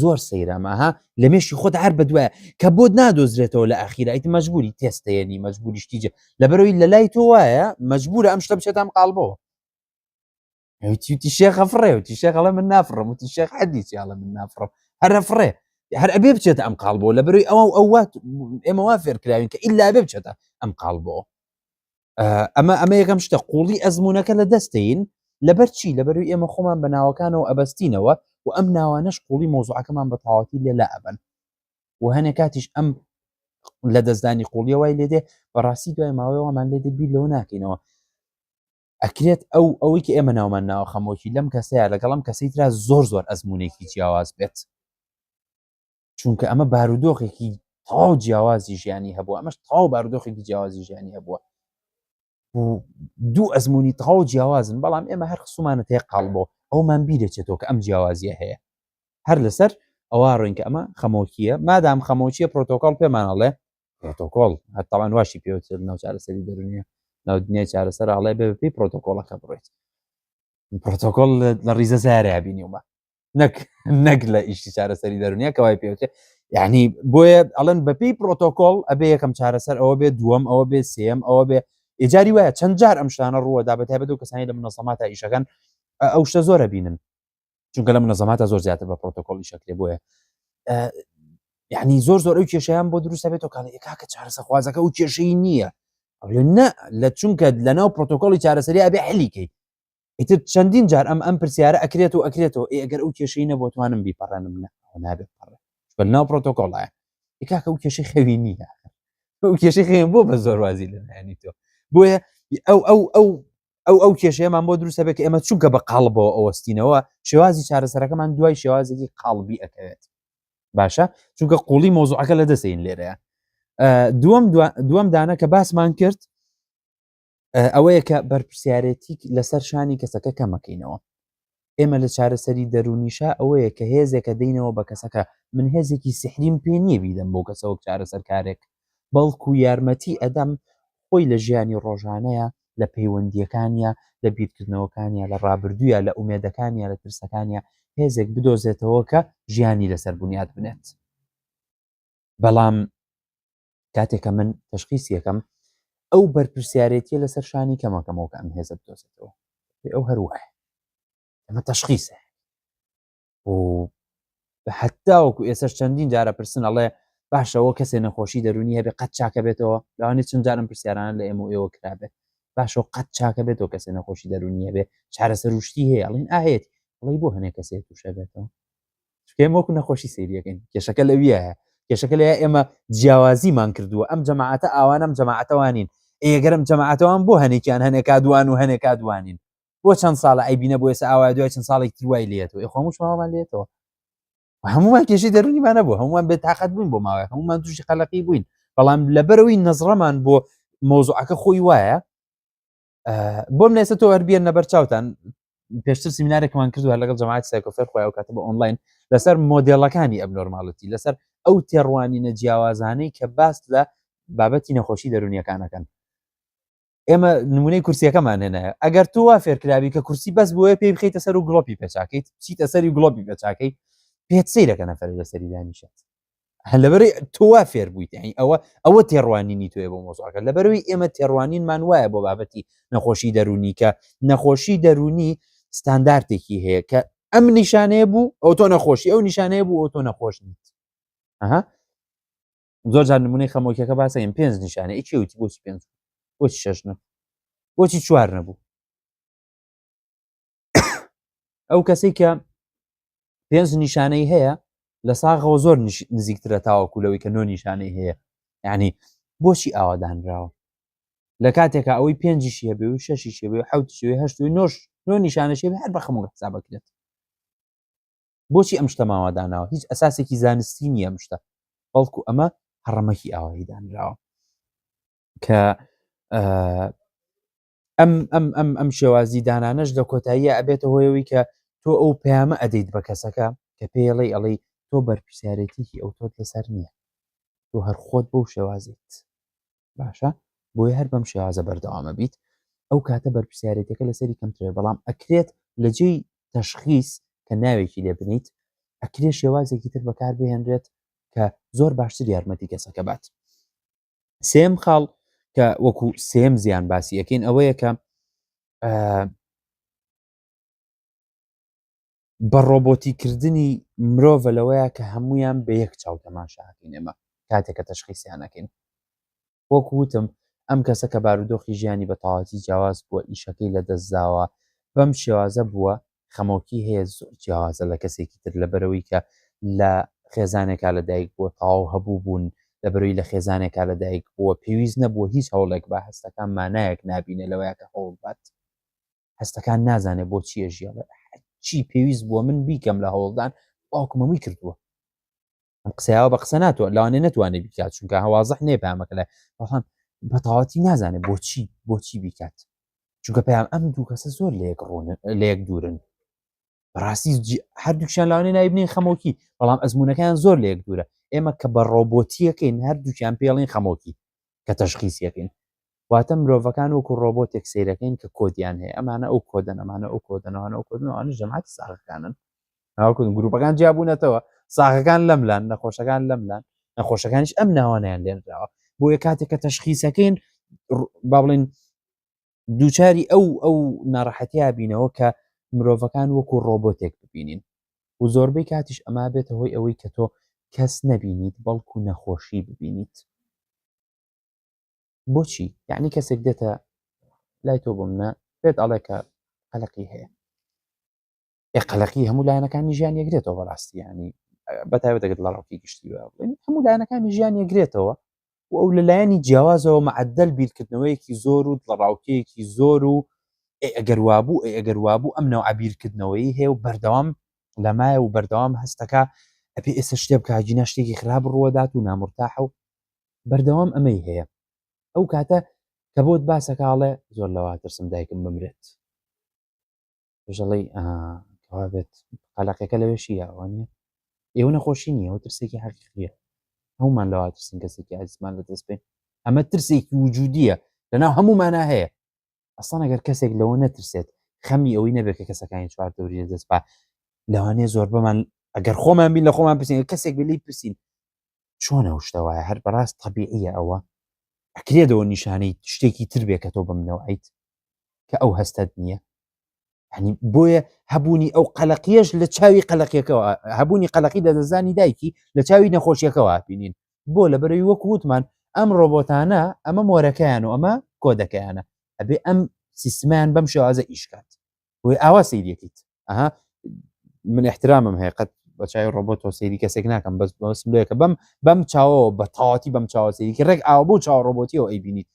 زۆر سەیرەمەها لە مێشی خۆت هەر بەدوایە کە بۆت نادۆزرێتەوە لە ئاخیرا ئیت مەجبوری تێستەیەنی مەجبوری شتیجە لەبەرەوەی لە لای تۆ وایە مەجبورە ئەم شتە بچێتام قاڵبەوە وتی شێخە فڕێ وتی شێخەڵە من نافڕم وتی شێخ حەدی چیاڵە من نافڕم هەرە فڕێ هەر ئەبێ بچێتە ئەم قاڵبەوە لەبەرەوەی ئەوات ئێمە وا فێرکراوین کە ئیلا ئەبێ بچێتە ئەم قاڵبەوە ئەمە یەکەم شتە قوڵی ئەزمونونەکە لە دەستین لەبەر چی لەبەروی ئێمە خۆمان بە ناوەکانەوە ئەبەستینەوە و ئەم ناوانەش قوڵی مۆزوعەکەمان بە تەواوەتی لێ لا ئەبن و هەنێک کاتیش ئەم لە دەستدانی قوڵیە وای لێدێ بەڕاستی دوای ماوەیەوەمان لێ دەبی لەو ناکەینەوە ئەکرێت ئەوەی کە ئێمە ناومان ناوە خەمۆکی لەم کەسەیە لەگەڵم کەسەی ترا زۆر ئەزمونێکی جیاواز بێت چونکە ئەمە بارودۆخێکی تەواو جیاوازی ژیانی هەبووە ئەمەش تەواو بارودۆخێکی جیاوازی ژیانی هەبووە دوو ئەزمموی تەواو جیاوازن بەڵام ئێمە هەر خسومانە تێ قاڵبۆ ئەومان بیرەچێتەوە کە ئەم جیاوازیە هەیە هەر لەسەر ئەوە ڕوینکە ئەمە خەمۆکیە مادام خەمۆکیە پرۆتۆکۆڵ پێمانەڵێ پرۆتۆکۆڵ هەتاوان واشی پێوت ناو چارەسەری دەرونیە ناو دنیای چارەسەر ئاڵێ بێ پرۆتۆکۆڵەکە بڕێت پرۆتۆکۆل لە ریزە زارە بینیومە نەک لە ئیشتی چارەسەری دەرونیە کەوای پێوتێ یعنی بۆیە ئەڵەن بەپی پرۆتۆکۆل ئەبێ یەکەم چارەسەر ئەوە بێ دووەم ئەوە بێ سێم ئەوە بێ ئێجاری وایە چەند جار ئەم شتانە ڕووەدا بە تایبەت و کەسانی لە منەزەماتە ئیشەکان ئەو شتە زۆرە بینن چونکە لە منەزەماتە زۆر زیاتر بە پرۆتۆکۆڵی شەکلێ بۆیە یعنی زۆر ئەو کێشەیان بۆ دروستە بێتەوە کاکە چارەسە خوازەکە و کێشەی نییە نه لە چونکە لەناو پرۆتۆکۆڵی چارەسەری ئەبێ حلیکەی ئیتر چەندین جار ئەم پرسیارە ئەکرێتەوە ئەگەر ئەو کێشەی نەبووتوانم بیپەڕێنم نابێت پەڕێ ناو پرۆتۆکۆڵایە کاکە ئەو کێشەی خەوی نییە ئەو کێشەی خێن بۆ بە زۆر وازی لەنایانی تۆ بۆیە ئەو کێشەیەمان بۆ دروستە بێت کە ئێمە چونکە بە قاڵبەوە ئەوەستینەوە شێوازی چارەسەرەکەمان دوای شێوازێکی قاڵبی ئەکەوێت باشە چونکە قوڵی مۆزوعەکە لە دەستین لێرەیە دووەم دانە کە باسمان کرد ئەوەیە کە بەرپرسیارەتی لەسەر شانی کەسەکە کەمەکەینەوە ئێمە لە چارەسەری دەرونیشا ئەوەیە کە هێزێکە دەینەوە بە کەسەکە من هێزێکی سحریم پێ نییە بیدەم بۆ کەسەوە چارەسەر کارێک بەڵکو یارمەتی ئەدەم خۆی لە ژیانی ڕۆژانەیە لە پەیوەندیەکانیە لە بیرکردنەوەکانیە لە ڕابردوویە لە ئومێدەکانیە لە ترسەکانیە هێزێک بدۆزێتەوە کە ژیانی لەسەر بنیاد بنێت بەڵام کاتێکە من تەشخیص یەکەم ئەو بەرپرسیارەتیە لەسەر شانی کەمەکەمەوە کە ئەم هێزە بدۆزێتەوە ئەو هەروایە ئەمە تەشخیصە و حتاوەکو ئێسەر چەندین جارە پرسن ئەڵێ باشەوە کەسێ نەخۆشی دەرونی هەبێ قەت چاکە بێتەوە لەوانێت چەند جارم پرسیارانە لە ئێمە و ئێوە کرابێت باشەوە قەت چاکە بێتەوە کەسێ نەخۆشی دەرونی هەبێ چارەسەر وشتی هەیە ئەڵێن ئاهەیەت وڵی بۆ هەنێک کەسێ تووشە بێتەوە شکێم وەکو نەخۆشی سەیریەکەین کێشەکە لەویە هەیە کێشەکە لە ئێمە جیاوازیمان کردووە ئەم جەماعەتە ئاوانم جەماعەتەوانین ئێگەرم جەماعەتەوان بۆ هەنێکیان هەنێکا دوان و هەنێکا دوانین بۆ چەند ساڵە ئەیبینە بۆ ئێستا ئاوای دوای چەند ساڵێک تروای لێتەوە خۆمشماوەمان لێتەوە هەمومان کێشەی دەرونیمان نەبوو هەمومان بێت تاقەت بووین بۆ ماوەیە هەمومان تووشی قەلەقی بووین بەڵام لەبەرەوەی نەزڕەمان بۆ مۆزوعەکە خۆی وایە بۆم نێسە تۆ هەربیێن نەبەر چاوتان پێشتر سیمینارێکمان کردووە لەگەڵ جەماعەت سایکۆفێر خۆی ئەو کاتە بە ئۆنلاین لەسەر مۆدێڵەکانی ئەبنۆرماڵەتی لەسەر ئەو تێڕوانینە جیاوازانەی کە باس لە بابەتی نەخۆشی دەرونیەکانەکەن ئێمە نمونەی کورسیەکەمان هێنایە ئەگەر تو وا فێرکراوی کە کورسی بەس بۆیە پێی بخیتە سەر و گڵۆپی پێچاکەیت چیتە سەری گڵۆپی پێچاکەی پێت سەیرەکە نەفەر لەسەری دانیشێت لەبەرەوەی تۆوا فێر بوویت یعنی ئەوە تێڕوانینی توێ بۆ مۆزوعەکە لەبەرەوەی ئێمە تێڕوانینمان وایە بۆ بابەتی نەخۆشی دەرونی کە نەخۆشی دەرونی ستانداردێکی هەیە کە ئەم نیشانەیە بوو ئەو تۆ نەخۆشی ئەو نیشانەیە بوو ئەو تۆ نەخۆش نیت زۆر جار نمونەی خەمۆکیەکە باسەکەین 5 نیشانە ئیچی وتی بۆچی 5 بۆچی 6 نە بۆچی 4 نەبوو ئەو کەسێک کە 5 نیشانەی هەیە لە ساغەوە زۆر نزیکترە تاوەکو لەوەی کە 9 نیشانەی هەیە یعنی بۆچی ئاوادانراوە لە کاتێکە ئەوەی 5 هەبێ و 6 هەبێ و 7 9 نیشانەشێ هەر بە خەمۆک حساب بکرێت بۆچی ئەم شتە ماواداناوە هیچ ئەساسێکی زانستی نییە ئەم شتە بەڵکو ئەمە هەڕەمەکی ئاوایی دانراوە کە ئەم شێوازی دانانەش لە کۆتاییە ئەبێتە هۆیەوەی کە تۆ ئەو پەیامە ئەدەیت بە کەسەکە کە پێڵێ ئەڵێ تۆ بەرپرسیارەتێکی ئەو تۆت لەسەر نییە تۆ هەر خۆت بەو شێوازیت باشە بۆیە هەر بەم شێوازە بەردەوامە بیت ئەو کاتە بەرپرسیارەتەکە لەسەری کەمترێ بەڵام ئەکرێت لە جێی تەشخیص کە ناوێکی لێ بنیت ئەکرێت شێوازێکی تر بەکار بهێنرێت کە زۆر باشتر یارمەتی کەسەکە بات سێم خاڵ کە وەکو سێم زیان باسی یەکەین ئەوەیە کە بە ڕۆبۆتیکردنی مرۆڤە لەوەیە کە هەمویان بە یەک چاو تەماشاکەین ئێمە کاتێکە تەشخیصیانەکەین وەکو وتم ئەم کەسە کە بارودۆخی ژیانی بە تەواوەتی جیاواز بووە ئیشەکەی لەدەستداوە بەم شێوازە بووە خەمۆکی هەیە زۆر جیاوازە لە کەسێکی تر لەبەرەوەی کە لە خێزانێکا لەدایک بووە تەواو هەبوو بوون لەبەرەوەی لە خێزانێکا لەدایک بووە پێویست نەبووە هیچ هەوڵێک بە هەستەکان مانایەک نابینێ لەوەیە کە هەوڵ بات هەستەکان نازانێت بۆ چیە ژیاڵە چی پێویست بووە من بیکەم لە هەوڵدان باوکمەوەی کردووە ئەم قسەیاوە بە قسە ناتوە لەوانێ نتوانێت بیکات چونکە هەوازەح نێ پامەکە لە بەڵام بە تەواوەتی نازانێت بۆچی بیکات چونکە پێیان ئەم دوو کەسە زۆر لە یەک دوورن بەڕاستی هەردووکیان لەوانێ نای بنین خەمۆکی بەڵام ئەزمونونەکان زۆر لە یەک دوورە ئێمە کە بە ڕۆبۆتیەکەین هەردووکیان پێڵین خەمۆکی کە تەشخیصیەکەین واتە مرۆڤەکان وەکو ڕۆبۆتێک سیرەکەین کە کۆدیان هەیە ئەمانە ئەو کۆدەن ئەمانە ئەو کۆدەنەوەانە ئەو کۆدنەوەوانە ژەماعەتی ساغەکانن ناوەکو گروپەکان جیابوونەتەوە ساغەکان لەملان نەخۆشەکان لەملان نەخۆشەکانیش ئەم ناوانیان لێنراوە بۆیە کاتێک کە تەشخیصەکەین با بڵێن دووچاری ئەو ناڕەحەتیا بینەوە کە مرۆڤەکان وەکو ڕۆبۆتێک ببینین و زۆربەی کاتیش ئەما بێتە هۆی ئەوەی کە تۆ کەس نەبینیت بەڵکو نەخۆشی ببینیت بۆچی یعنی کەسێک دێتە لای تۆ بمنە بێت ئەڵێکە قەلەقی هەیە قەلەقی هەموو لایەنەکانی ژیان یەکرێتەوە بەڕاستی ینی بەتایبەت دەگەت لە ڕاوکی گشتی هەموو لایەنەکانی ژیان یەکرێتەوە و ئەو لەلایەنی جیاوازەوە مەعەدەل بیرکردنەوەیەکی زۆر و لە ڕاوکەیەکی زۆر و ئەگەر وابوو ئەم نەوع بیرکردنەوەی هەیە و بەردەوام لەمایە و بەردەوام هەستەکە ئەپێ ئێستا شتێ بکە جینا شتێکی خراپ ڕوەدات و نامرتاحە و بەردەوام ئەمەی هەیە ئەو کاتە کە بۆت باسەکاڵێ زۆر لەوا ترسم دایکم بمرێت ژەڵی کەوا بێت قەلەقەکە لەوێشیە ئەوانە ئێوە نەخۆشی نییە و ترسێکی حەقیقیە هەمومان لەوا ترسین کەسێکی عزیزمان لە دەست بێن ئەمە ترسێکی وجودیە لەناو هەمومانە هەیە ئەسڵان ئەگەر کەسێک لەوە نەترسێت خەمی ئەوەی نەبێت کە کەسەکانی چوار دەوری دەست با لەوانەیە زۆر بەمان ئەگەر خۆمان بین لە خۆمان پرسین کەسێک بێ لی پرسین چۆنە شتەوەیە هەر بەڕاست طبیعیە ئەوە ئەکرێتەوە نیشانەی شتێکی تر بێ کە تۆ بمنەوە ئەیت کە ئەو هەستت نییە ینی بۆیە هەبوونی ئەو قەلەقیەش لە چاوی قەلەقیەکەەوە هەبوونی قەلەقی لە دەزانی دایکی لە چاوی نەخۆشیەکەەوە بینین بۆ لە بەرەوەی وەک وتمان ئەم ڕۆبۆتانە ئەمە مۆرەکەیان و ئەمە کۆدەکەیانە ئەبێ ئەم سیستمان بەم شێوازە ئیشکات بۆی ئاوا سەیریەکەیت من احترامم هەیە قەت بە چاوی ڕۆبۆت و سەیری کەسێک ناکەم بەس لێکە بەم چاوەوە بە تەواتی بەم چاوە سەیریکی ڕێک ئاوا بۆ چاو ڕۆبۆتیەوە ئەی بینیت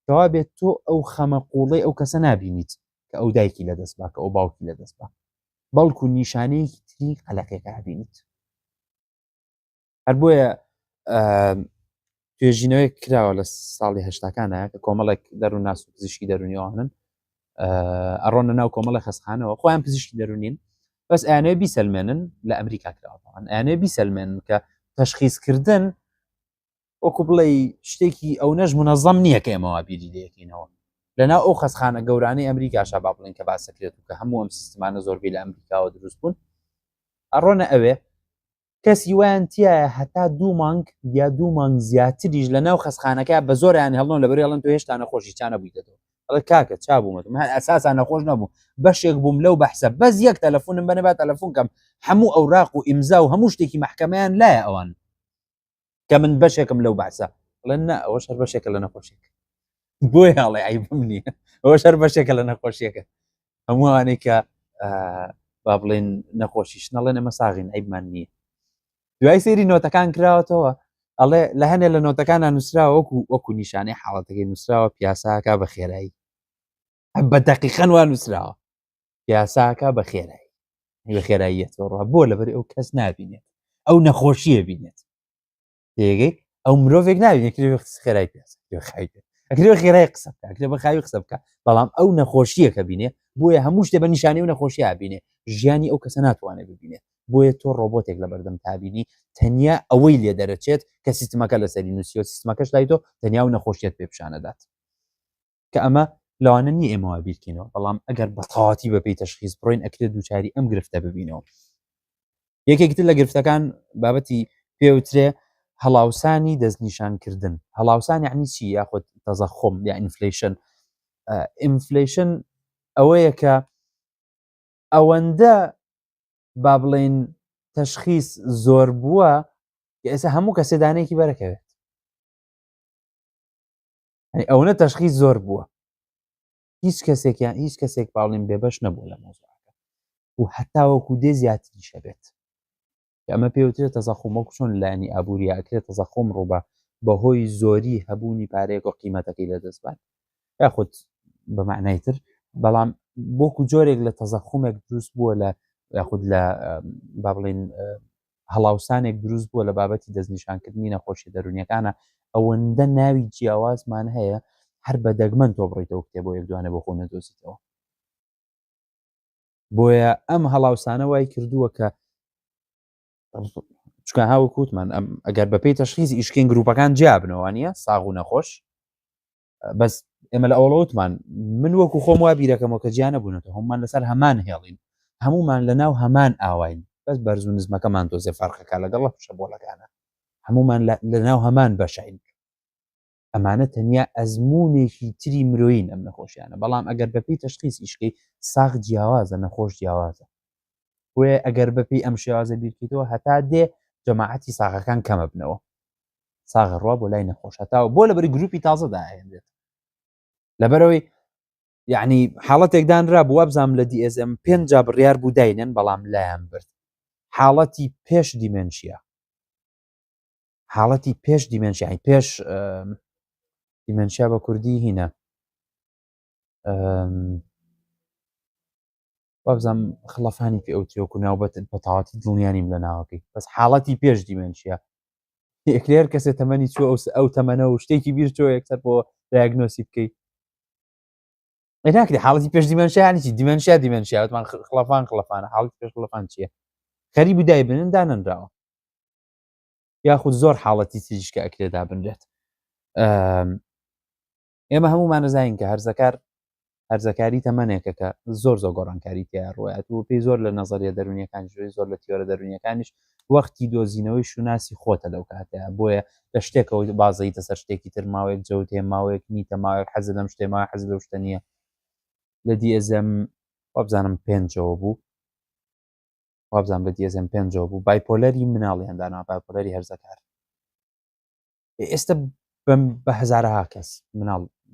کەوا بێت تۆ ئەو خەمە قوڵەی ئەو کەسە نابینیت کە ئەو دایکی لەدەست با کە ئەو باوکی لەدەست با بەڵکو نیشانەیەکی تری قەلەقێکە بینیت هەر بۆیە توێژینەوەی کراوە لە ساڵی هەشتاکانە کە کۆمەڵێک دەروون ناس و پزیشکی دەرونیوانن ئەڕۆنە ناو کۆمەڵی خەسخانەوە خۆیان پزیشکی دەرونین بەس ئەیانەوە بیسەلمێنن لە ئەمریکا کراوەن ئەیانەوە بیسەلمێنن کە تەشخیصکردن وەکو بڵێ شتێکی ئەو نەژ منەظەم نییە کە ئێمەوە بیری لەکەینەوە لەناو ئەو خەسخانە گەورانەی ئەمریکاشا با بڵێن کە باسەکرێت و کە هەموو ئەم سیستمانە زۆربەی لە ئەمریکاوە دروست بوون ئەڕۆنە ئەوێ کەسی وایان تایە هەتا 2 مانگ یا 2 مانگ زیاتریش لە ناو خەسخانەکە بە زۆریان هەڵنەوە لەبەر هەڵن تۆ هێشتا نەخۆشی چا نەبوویتەوە ئەڵێ کاکە چا بوومەتم ئەساسا نەخۆش نەبوو بەشێک بووم لەو بەحسە بەس یەک تەلەفۆنم بنەبات تەلەفۆن کەم هەموو ئەوراق و ئیمزا و هەموو شتێکی محکەمەیان لایە ئەوان کە من بەشێکم لەو بەحسە بڵێن نا ئەوە شەر بەشێکە لە نەخۆشیێک بۆی هەڵێ عیبم نییە ئەوە شەر بەشێکە لە نەخۆشیەکە هەموو ئەوانەی کە با بڵێن نەخۆشیش نەڵێن ئەمە ساغین عیبمان نییە دوای سەیری نۆتەکان کراوەتەوە ئەڵێ لە هەنێ لە نۆتەکانە نووسراوە وەکو نیشانەی حاڵەتەکەی نووسراوە پیاساکە بە خێرایی بە دەقیقەن وان نووسراوە پیاساکە بە خێرایی بە خێراییەتەوە بۆ لەبەر ئەو کەس نابینێت ئەو نەخۆشیە بینێت تێگەی ئەو مرۆڤێک نابینێت خێرای پیاس ئەکرێ خێرای قسە بکە ئەکرێ بە خاوی قسە بکە بەڵام ئەو نەخۆشیە کە بینێ بۆیە هەموو شتێ بە نیشانەی و نەخۆشیە بینێ ژیانی ئەو کەسە ناتوانێت ببینێت بۆیە تۆ ڕۆبۆتێک لە بەردەم تابینی تەنیا ئەوەی لێ دەرەچێت کە سیستمەکە لەسەری نووسیۆ سیستمەکەش لای تۆ تەنیا و نەخۆشیێت پێ پیشانەدات کە ئەمە لەوانە نیە ئێمەوە بیرکەینەوە بەڵام ئەگەر بە تەواتی بەپێی تەشخیص بڕۆین ئەکرێت دووچاری ئەم گرفتە ببینەوە یەکێکتر لە گرفتەکان بابەتی پێوترێ هەڵاوسانی دەستنیشانکردن هەڵاوسان یعنی چی یاخود تەزەخم یا ئینفلیشن ئەوەیە کە ئەوەندە با بڵێن تەشخیص زۆر بووە کە ئێستا هەموو کە سێدانەیەکی بەرەکەوێت ئەوەنە تەشخیص زۆر بووە هیچ کەسێکیان هیچ کەسێک باڵێن بێبەش نەبوو لە مۆزوعەکە و هەتاوەکو دێ زیاتریشە بێت ئەمە پێوترێت تەزەخۆمەکو چۆن لایانی ئابووری ئەکرێت تەزەخۆم ڕووبە بەهۆی زۆری هەبوونی پارەیەک و قیمەتەکەی لە دەستبات یاخود بە معنای تر بەڵام بۆکو جۆرێک لە تەزەخۆمێک دروست بووە لە یاخود لە با بڵێن هەڵاوسانێک دروست بووە لە بابەتی دەستنیشانکردنی نەخۆشی دەرونیەکانە ئەوەندە ناوی جیاوازمان هەیە هەر بە دەگمەن تۆ بڕیتەوە کتێبۆ یەکدوانە بۆ خۆ نەدۆزیتەوە بۆیە ئەم هەڵاوسانە وای کردووە کە چکە هاو کووتمان ئەگەر بەپێی تەشخیص ئیشکین گروپەکان جیابنەوە نیە ساغ و نەخۆش بەس ئێمە لە ئەوڵەوتمان من وەکو خۆم وا بیرەکەمەوە کە جیانە بوونەوە هەمومان لەسەر هەمان هێڵین هەمومان لەناو هەمان ئاواین بەس بەرز و نزمەکەمان تۆزێ فەرقەکە لەگەڵ شەبۆڵەکانە هەمومان لەناو هەمان بەشین ئەمانە تەنیا ئەزمونێکی تری مرۆین ئەم نەخۆشیانە بەڵام ئەگەر بەپێی تەشخیص ئیشکەی ساغ جیاوازە نەخۆش جیاوازە وێ ئەگەر بەپێی ئەم شێوازە بیرکەیتەوە هەتا دێ جەماعەتی ساغەکان کەمە بنەوە ساغە ڕوا بۆ لای نەخۆش هەتاوە بۆ لەبەری گروپی تازەدا هێنرێت لەبەرەوەی یعنی حاڵەتێکدانرا بووە بزانام لە DSM 5 بڕیار بوو داینێن بەڵام لایەن برد حاڵەتی پێش دیمەنشیا حاڵەتی پێش دیمەنشیای پێش دیمەنشیا بە کوردی هینە وابزانام خلەفانی پێ ئەوتیۆکو ناوبەت بە تەواتی دڵنیانیم لە ناوەکەی بەس حاڵەتی پێش دیمەنشیا ئەکلێر کەسێ تەمەنی چوە ئەو تەمەنە و شتێکی بیر چۆ یەکسەر بۆ دایگنۆسی بکەیت ناکرێت حاڵەتی پێش دیمەنشیانی چی دیمەنشیاوتمان خلەفانە حاڵەتی پێش خلەفان چییە خەری بودای بنن دانەنراوە یاخود زۆر حاڵەتی تریشکە ئەکرێدا بنرێت ئێمە هەمومان نەزانین کە هەرزەکاری تەمەنێکە کە زۆر گۆڕانکاری تیا ڕۆیات و پێی زۆر لە نەزەریە دەرونیەکانی زۆر لە تیۆرە دەرونیەکانیش وەختی دۆزینەوەی شوناسی خۆتە لەو کاتەیە بۆیە لە شتێکەوە بازەیتە سەر شتێکی تر ماوەیەک جەوتێ ماوەیەک نیتە ماوەیەک حەز لەم شتێ ماوە حەز لەو شتە نییە لە DSM وابزانم 5ەوە بوو وابزانام لە DSM 5ەوە بوو بایپۆلەری مناڵی هەندانەوە بایپۆلەری هەرزەکار ئێستا بە هەزارەها کەس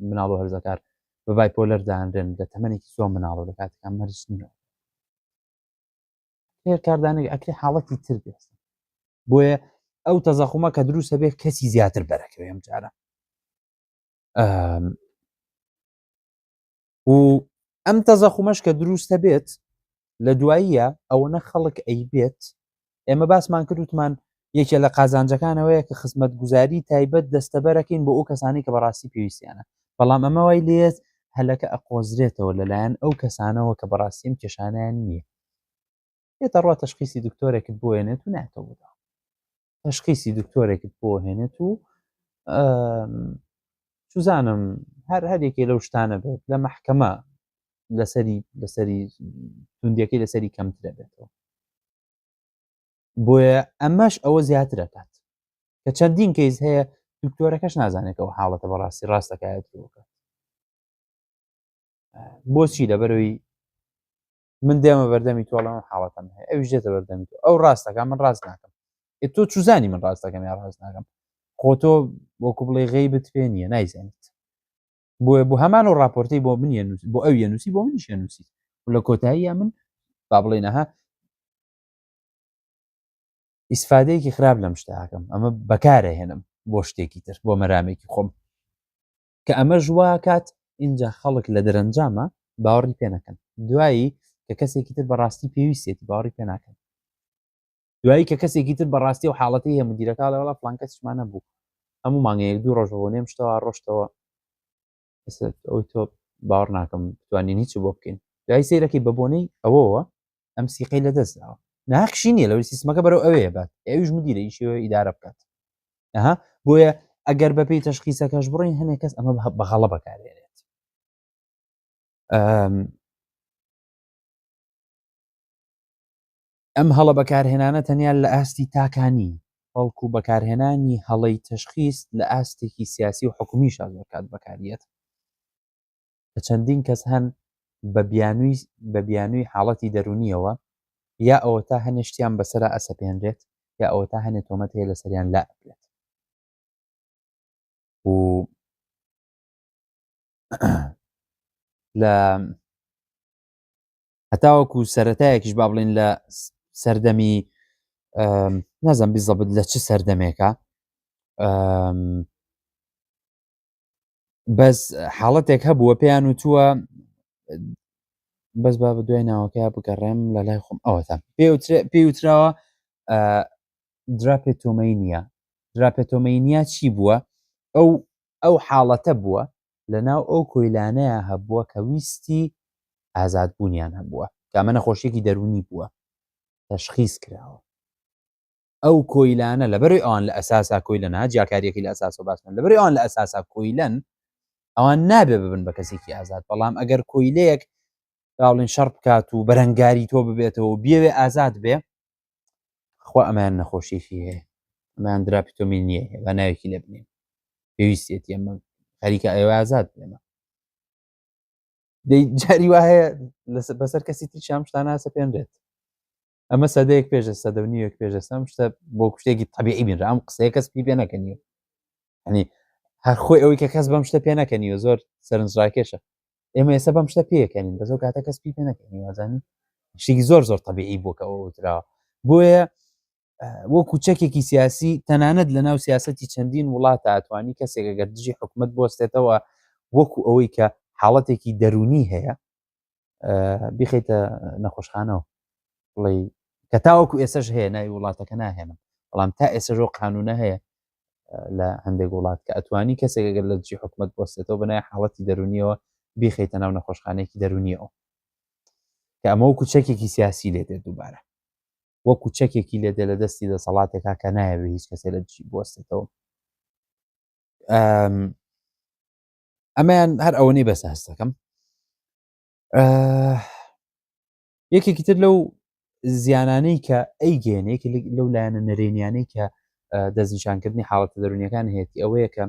مناڵ و هەرزەکار بە بایپۆلەر دانرێن لە تەمەنێکی زۆر مناڵە لە کاتێکان مەرج نییە هێر کاردانێک ئەکرێ حاڵەتی تر بێت بۆیە ئەو تەزەخومە کە دروستە بێت کەسی زیاتر بەرەکەوێ ئەم جارە و ئەم تەزەخومەش کە دروستە بێت لە دواییە ئەوەنە خەڵک ئەی بێت ئێمە باسمان کردوتمان یەکێ لە قازانجەکانەوەیە کە خزمەت گوزاری تایبەت دەستەبەرەکەین بۆ ئەو کەسانی کە بەڕاستی پێویستیانە، بەڵام ئەمە وای لێت هەلەکە ئەقۆزرێتەوە لەلایەن ئەو کەسانەوە کە بەڕاستیم کێشانیان نییە. هێتە ڕوا تەشخیصی دکتۆرێکت بۆ هێنێت و ناتەوە بدا تەشخیصی دکتۆرێکت بۆ هێنێت و سوزانم هەرێکی لەو شتانە بێت لە محکەمە لەسەری توندیەکەی لەسەری کەمترە بێتەوە. بۆیە ئەمەش ئەوە زیاترەکات کە چەندین کەیس هەیە دکتۆرەکەش نازانێتەوە حاڵەتە بەڕاستی ڕاستەکایەتەوەکە. بۆچی لەبەرەوەی من دێمە بەردەمی تۆڵەمە حاڵەتەم هەیە ئەویش دێتە بەردەمی تۆ ئەو ڕاستەکە من ڕاست ناکەم تۆ چوزانی من ڕاستەکەم یا ڕاست ناکەم خۆ تۆ وەکو بڵێ غەیبت پێ نییە نایزانیت. بۆیە بۆ هەمان و راپۆرتەی بۆ من بۆ ئەو یەنووسی بۆ منیش نووسیت لە کۆتاییە من با بڵێنەها ئیسفادەیەکی خراپ لەم شتاکەم ئەمە بەکارە هێنم بۆ شتێکی تر بۆ مەرامێکی خۆم کە ئەمە ژوا کات اینجا خەڵک لە دەرەنجامە باوەڕی پێ نەکەن دوایی کە کەسێکی تر بەڕاستی پێویستێتی باوەڕی پێ ناکەن دوایی کە کەسێکی تر بەڕاستی و حاڵەتی هەیە مدیرەکە لە وڵا فڵان کەسیشمانە بوو هەموو مانگەیەک دوو ڕۆژ بۆ نێم شتەوە ڕۆشتەوە ئەوی تۆ باوەڕ ناکەم توانین هیچ بۆ بکەین دوای سیرەکەی بە بۆنەی ئەوەوە ئەم سیقەی لە دەستداوە ناخشی نییە لەوەی سیستمەکە بەرەو ئەوەیە بات ئەویش مدیرە ئیشەوە ئیدارە بکات بۆیە ئەگەر بەپێی تەشخیصەکەش بڕین هەنێک کەس ئەمە بەغەڵە بەکارێنێت. ئەم هەڵە بەکارهێنانە تەنیا لە ئاستی تاکانی بەڵکو بەکارهێنانی هەڵەی تەشخیص لە ئاستێکی سیاسی و حکومیش زۆرکات بەکارێت کە چەندین کەس هەن بە بیانووی حاڵەتی دەرونیەوە یا ئەوە تا هەنێشتیان بەسەر ئەسەپێنرێت یا ئەوە تا هەنێ تۆمەت هەیە لەسەریان لا ئەبێت و لە هەتاوەکو سەرەتایەکیش با بڵێن لە سەردەمی نازم بیزەبت لە چ سەردەمێکە بەس حاڵەتێک هەبووە پێیان وتووە بەس با بە دوای ناوەکە بگەڕێم لە لای خۆم ئەوەتە پێی وتراوە دراپێتۆمەینیا چی بووە ئەو حاڵەتە بووە لە ناو ئەو کۆیلانەیە هەبووە کە ویستی ئازادبوونیان هەبووە کە ئەمە نەخۆشیێکی دەرونی بووە تەشخیص کراوە ئەو کۆیلانە لەبەرەوەی ئەوان لە ئەساسا کۆیلەن جیاکاریەکی لە ئەساس و باسمان لەبەرەوەی ئەوان لە ئەساسا کۆیلەن ئەوان نابێ ببن بە کەسێکی ئازاد بەڵام ئەگەر کۆیلەیەک باڵێن شەڕ بکات و بەرەنگاری تۆ ببێتەوە و بێوێ ئازاد بێ خوا ئەمان نەخۆشیێکی هەیە ئەمان دراپێتۆمینیە هەیە بە ناوێکی لێ بنێن پێویستێتی ئەمە خەریکە ئەوە ئازاد بێمە دەی جاری وا هەیە بەسەر کەسی تر شام شتانە سەپێنرێت ئەمە سەدەیەک پێشە سەدەونیەک پێشەسەم شتە بۆ کوشتێکی طبیعی بینرا ئەم قسەیە کەس پێ نەکەنیوە هەنی هەر خۆی ئەوەی کە کەس بەم شتە پێ نەکەنیوە زۆر سەرنجڕاکێشە ئێمە ئێستا بەم شتە پێەکەنین بەزەو کاتە کەس پێ نەکەنی وازانی شتێکی زۆر طبیعی بووکە ئەوە وتراوە بۆیە وەکو چەکێکی سیاسی تەنانەت لە ناو سیاسەتی چەندین وڵاتە ئەتوانی کەسێک ئەگەر دژی حکومت بۆستێتەوە وەکو ئەوەی کە حاڵەتێکی دەرونی هەیە بیخیتە نەخۆشخانەوە بڵێ کە تاوەکو ئێسش هەیە ناوی وڵاتەکە ناهێنم بەڵام تا ئێسەژۆ قانونە هەیە لە هەندێک وڵات کە ئەتوانی کەسێک ئەگەر لە دژی حکومت بۆستێتەوە بنای حاڵەتی دەرونیەوە بیخیتە ناو نەخۆشخانەیەکی دەرونیەوە کە ئەمە وەکو چەکێکی سیاسی لێ دێت دووبارە وەکو چەکێکی لێ دێ لە دەستی دەسەڵاتێکا کە نایەوێ هیچ کەسێ لە دژی بوەستێتەوە ئەمەیان هەر ئەوەنەی بەس هەستەکەم یەکێکی تر لەو زیانانەی کە ئەیگەێنێکی لەو لایەنە نەرێنیانەی کە دەستنیشانکردنی حاڵەتە دەرونیەکان هەیەی ئەوەیە کە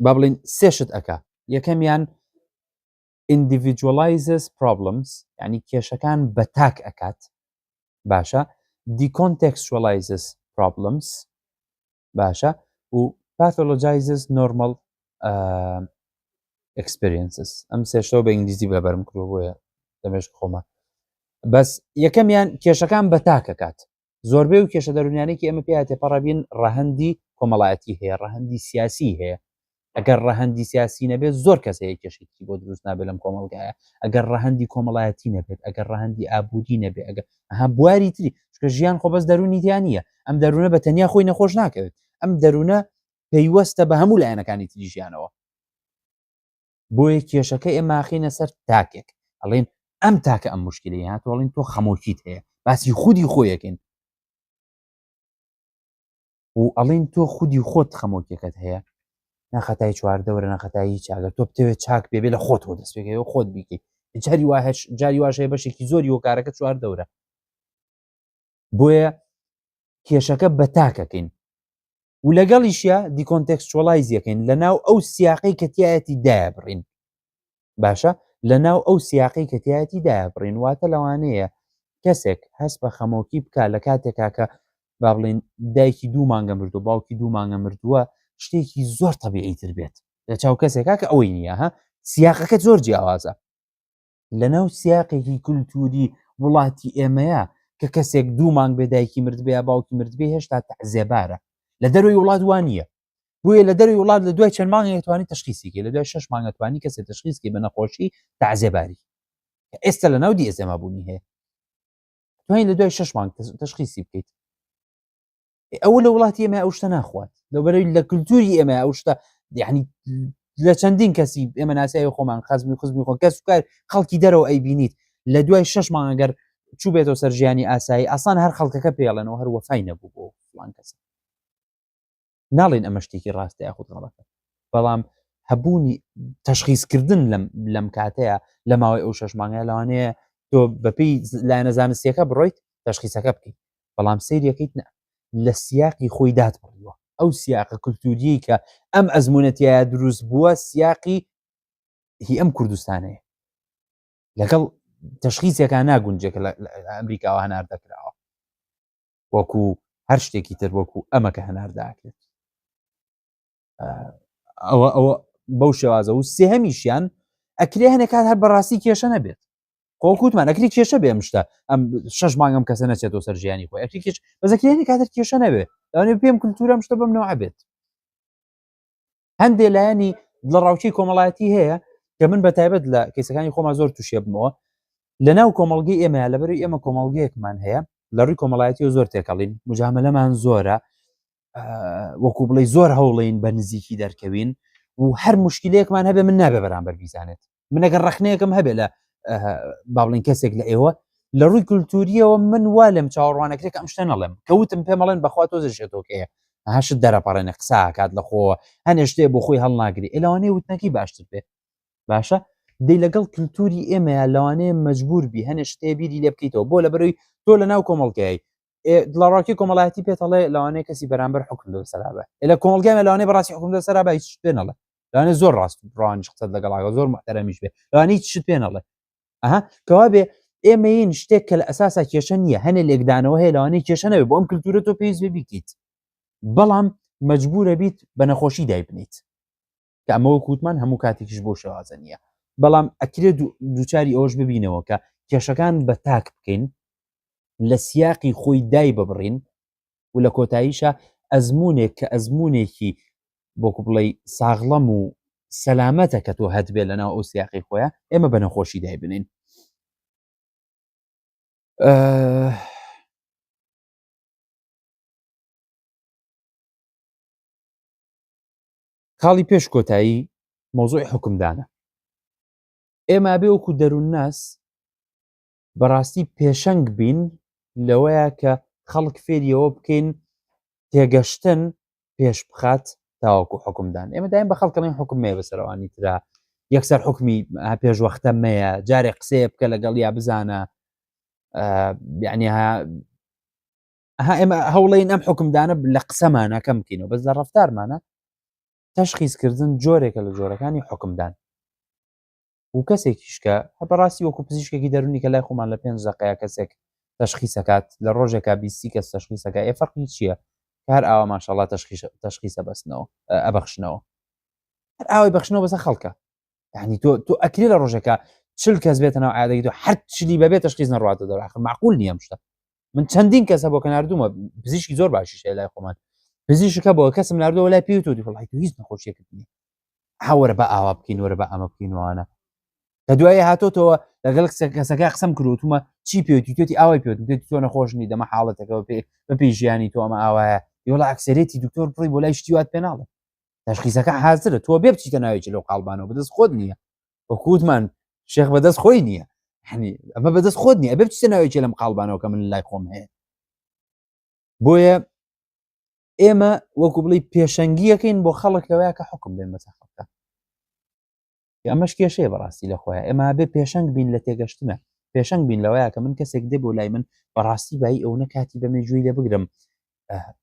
با بڵێن سێشت ئەکا یەکەمیان individualizes problems یعنی کێشەکان بە تاک ئەکات باشە decontextualizes problems باشە و pathologizes normal experiences ئەم سێشتەوە بە ئینگلیزی بەبەرم کردووە بۆیە دەمێشق خۆمە بەس یەکەمیان کێشەکان بە تاکەکات زۆربەی و کێشە دەرونیانێکی ئەمە پێ تێپەڕەبین ڕەهەندی کۆمەڵایەتی هەیە ڕەهەندی سیاسی هەیە ئەگەر ڕەهەندی سیاسی نەبێت زۆر کەس هەیە کێشێکی بۆ دروست نابێت لەم کۆمەڵگایە ئەگەر ڕەهەندی کۆمەڵایەتی نەبێت ئەگەر ڕەهەندی ئابوودی نەبێت ئەگەر بواری تری چکە ژیان خۆ بەس دەرونی تیان نییە ئەم دەروونە بە تەنیا خۆی نەخۆش ناکەوێت ئەم دەروونە پەیوەستە بە هەموو لایەنەکانی تری ژیانەوە بۆیە کێشەکە ئێمە ئاخینە سەر تاکێک ئەڵێن ئەم تاکە ئەم مشکلەی هاتوڵین تۆ خەمۆکیت هەیە باسی خودی خۆیەکەین و ئەڵین تۆ خودی خۆت خەمۆکیەکەت هەیە نەخەتای چواردەوەرە نەخەتایی چاگە تۆ بتەوێت چاک بێ لە خۆتەوە دەست پێکەوە خۆت بیکەیت جاری واشەیە بەشێکی زۆری وەکارەکە چواردەورە بۆیە کێشەکە بە تاکەکەین و لەگەڵیشیە دیکۆنتێکسچوەڵایزیەکەین لە ناو ئەو سیاقی کەتیایەتی دایە بڕین باشە لە ناو ئەو سیاقی کەتیایەتی دایە بڕین واتە لەوانەیە کەسێک هەست بە خەمۆکی بکە لە کاتێکا کە با بڵین دایکی 2 مانگە مردو باوکی 2 مانگە مردووە شتێکی زۆر تەبیعیتر بێت لە چاو کەسێکا کە ئەوەی نییە ها سیاقەکە زۆر جیاوازە لە ناو سیاقێکی کولتوری وڵاتی ئێمەیە کە کەسێک 2 مانگ بێ دایکی مرد بێ باوکی مرد بێ هێشتا تەعزیێبارە لە دەروی وڵات وانە بۆیە لە دەروی وڵات لە دوای چەند مانگێک توانی تەشخیصیکە لە دوای 6 مانگە توانی کەسێک تەشخیصکە بە نەخۆشی تەعزیێباری ئێستا لە ناو دی ئێزێما بوونی هەیە توانین لە دوای 6 مانگ تەشخیصی بکەیت ئەوە لە وڵاتی ئێمە ئەو شتە ناخوات لەبەرەوەی لە کولتوری ئێمە ئەو شتە یعنی لە چەندین کەسی ئێمە ناسیای خۆمان خەزمی خۆ کەس و کار خەڵکی دەرەوە ئەیبینیت لە دوای 6 مانگ ئەگەر چوو بێتەوە سەر ژیانی ئاسایی ئاسان هەر خەڵکەکە پێڵێنەوە هەر وەفای نەبوو بۆ فڵان کەس ناڵێن ئەمە شتێکی ڕاستە یاخود غەڵەتە بەڵام هەبوونی تەشخیصکردن لەم کاتەیە لە ماوەی ئەو 6 مانگە لەوانەیە تۆ بەپێی لایەنە زانستیەکە بڕۆیت تەشخیصەکە بکەیت بەڵام سەیریەکەیت لە سیاقی خۆی دادبڕیوە ئەو سیاقە کولتوری کە ئەم ئەزمونەتیایە دروست بووە سیاقی هی ئەم کوردستانەیە لەگەڵ تەشخیصێکە ناگونجێکە لە ئەمریکاوە هەنار دەکراوە وەکو هەر شتێکی تر وەکو ئەمەکە هەنار داکرێت ئەوە بەو شێوازە و سێهەمیشیان ئەکرێ هەنێک کات هەر بەڕاستی کێشە نەبێت خۆکوتمان ئەکری کێشە بێ شتە ئەم 6 مانگەم کەسە نەچێتەوە سەر ژیانی خۆی ئەکری کێش بەزەکرێنی کاتر کێشە نەبێت لەوانێ پێم کولتورە شتە بەم نەوە بێت هەندێک لایەنی لە ڕاوچی کۆمەڵایەتی هەیە کە من بەتایبەت لە کەسەکانی خۆمان زۆر تووشێ بمەوە لە ناو کۆمەڵگەی ئێمە لەبەرەوەی ئێمە کۆمەڵگەیەکمان هەیە لە ڕووی کۆمەڵایەتی و زۆر تێکەڵین مجاملەمان زۆرە وەکو بڵێ زۆر هەوڵین بە نزیکی دەرکەوین و هەر مشکلەیەکمان هەبێ من نابێ بەرامبەر بیزانێت من ئەگەر ڕەخنەیەکم هەبێ لە با بڵین کەسێک لە ئێوە لە ڕووی کولتوریەوە من وا لەم چاوەڕوانەکرێک ئەم شتە نەڵێم کەوتم پێمەڵێن بەخوا تۆ زەشێتۆکەیە هەشت دەرەپەڕێنە قسا کات لە خۆوە هەنێ شتێ بۆ خۆی هەڵناگری ئێلەوانەیە وتنەکەی باشتر بێ باشە دەی لەگەڵ کولتوری ئێمەیە لەوانەیە مەجبور بی هەنێ شتێ بیری لێ بکەیتەوە بۆ لەبەرەوەی تۆ لە ناو کۆمەڵگەی لە ڕاکی کۆمەڵایەتی پێتەڵێ لەوانەیە کەسی بەرامبەر حکم لەسەرابە لە کۆمەڵگەمە لەوانەیە بەڕاستی حکم لەسەرابە هیچ شت پێ نەڵێ لەوانەیە زۆر ڕاست ڕوانیش قسەت لەگەڵاگە زۆر محتەرەمیش بێ لەوانەیە هیچ شت پێ نەڵێ کەوا بێ ئێمەین شتێک کە لە ئەساسا کێشە نییە هەنێ لێکدانەوە هەیە لەوانەیە کێشە نەبێت بۆ ئەم کولتورە تۆ پێویست بکەیت بەڵام مەجبورە بیت بە نەخۆشی دای بنیت کە ئەمەوە کووتمان هەموو کاتێکیش بۆ شێوازە نییە بەڵام ئەکرێت دووچاری ئەوەش ببینەوە کە کێشەکان بە تاک بکەین لە سیاقی خۆی دای ببڕین و لە کۆتاییشە ئەزمونێک کە ئەزمونێکی بۆکو بڵێ ساغڵەم و سەلامەتە کە تۆ هەتبێت لەناو ئەو سیاقی خۆیە ئێمە بە نەخۆشی دای بنین خاڵی پێش کۆتایی مۆزوعی حکومدانە ئێمە بێ وەکو دەروونناس بەڕاستی پێشەنگ بین لەوەیە کە خەڵک فێریەوە بکەین تێگەشتن پێش بخات تاوەکو حکومدان ئێمە دایم بە خەڵکەڵین حکومێ بەسەرەوانی ترا یەکسەر حکمی پێشوەختە مەیە جارێک قسەیە بکە لەگەڵ یا بزانە یعنی ئێمە هەوڵین ئەم حکومدانە لە قسەمانە کەم بکەینەوە بەس لە ڕەفتارمانە تەشخیصکردن جۆرێکە لە جۆرەکانی حکومدان و کەسێکیش کە بەڕاستی وەکو پزیشکێکی دەرونی کە لای خۆمان لە 5 دقەیە کەسێک تەشخیصەکات لە ڕۆژێکا 20 کەس تەشخیصەکە فەرقی چییە هەر ئاوا ماشەڵڵا تەشخیصە بەستنەوە ئەبەخشنەوە هەر ئاوای بەخشنەوە بەسە خەڵکە یعنی تۆ ئەکری لە ڕۆژێکە 40 کەس بێتەنەوە عادەی تۆ هەر چلی بەبێت تەشخیص نەڕاتە دەور آخر معقول نییە شتە من چەندین کەسە بۆ کە ناردوومە پزیشکی زۆر باشیش لای خۆمان پزیشکە بۆ کەسم ناردەوە لای پێوتوتی وڵی تو هیچ نەخۆشیەکەت نییە هاوەرە بە ئاوا بکەین وەرە بە ئەمە بکەینوانە کە دوایە هاتۆتەوە لەگەڵ کەسەکە قسەم کردوتمە چی پێوتی توێتی ئاوای پێوت تۆ نەخۆشنی دەمە حاڵەتەکەەوە بە پێی ژیانی تۆ ئەمە ئاوایە یۆڵە ئەکسەرێتی دکتۆر پڕی بۆ لای شتیوات پێناڵێ تەشخیسەکە حازرە تۆ بێ بچیتە ناوێکی لەو قاڵبانەوە بەدەست خۆت نییە وەکووتمان شێخ بەدەست خۆی نییە ئەمە بەدەست خۆت نییە بێ بچیتە ناوێکی لەم قاڵبانەوە کە من لای خۆم هەیە بۆیە ئێمە وەکو بڵی پێشەنگیەکەین بۆ خەڵک لەوەیە کە حکم بێن بەسەر خەڵکە ئەمەش کێشەیە بەڕاستی لە خۆیان ئێمە بێ پێشەنگ بین لە تێگەشتنە پێشەنگ بین لەوەیە کە من کەسێک دێ بۆ لای من بەڕاستی بای ئەو نەکاتی بەمێژووی لێ بگرم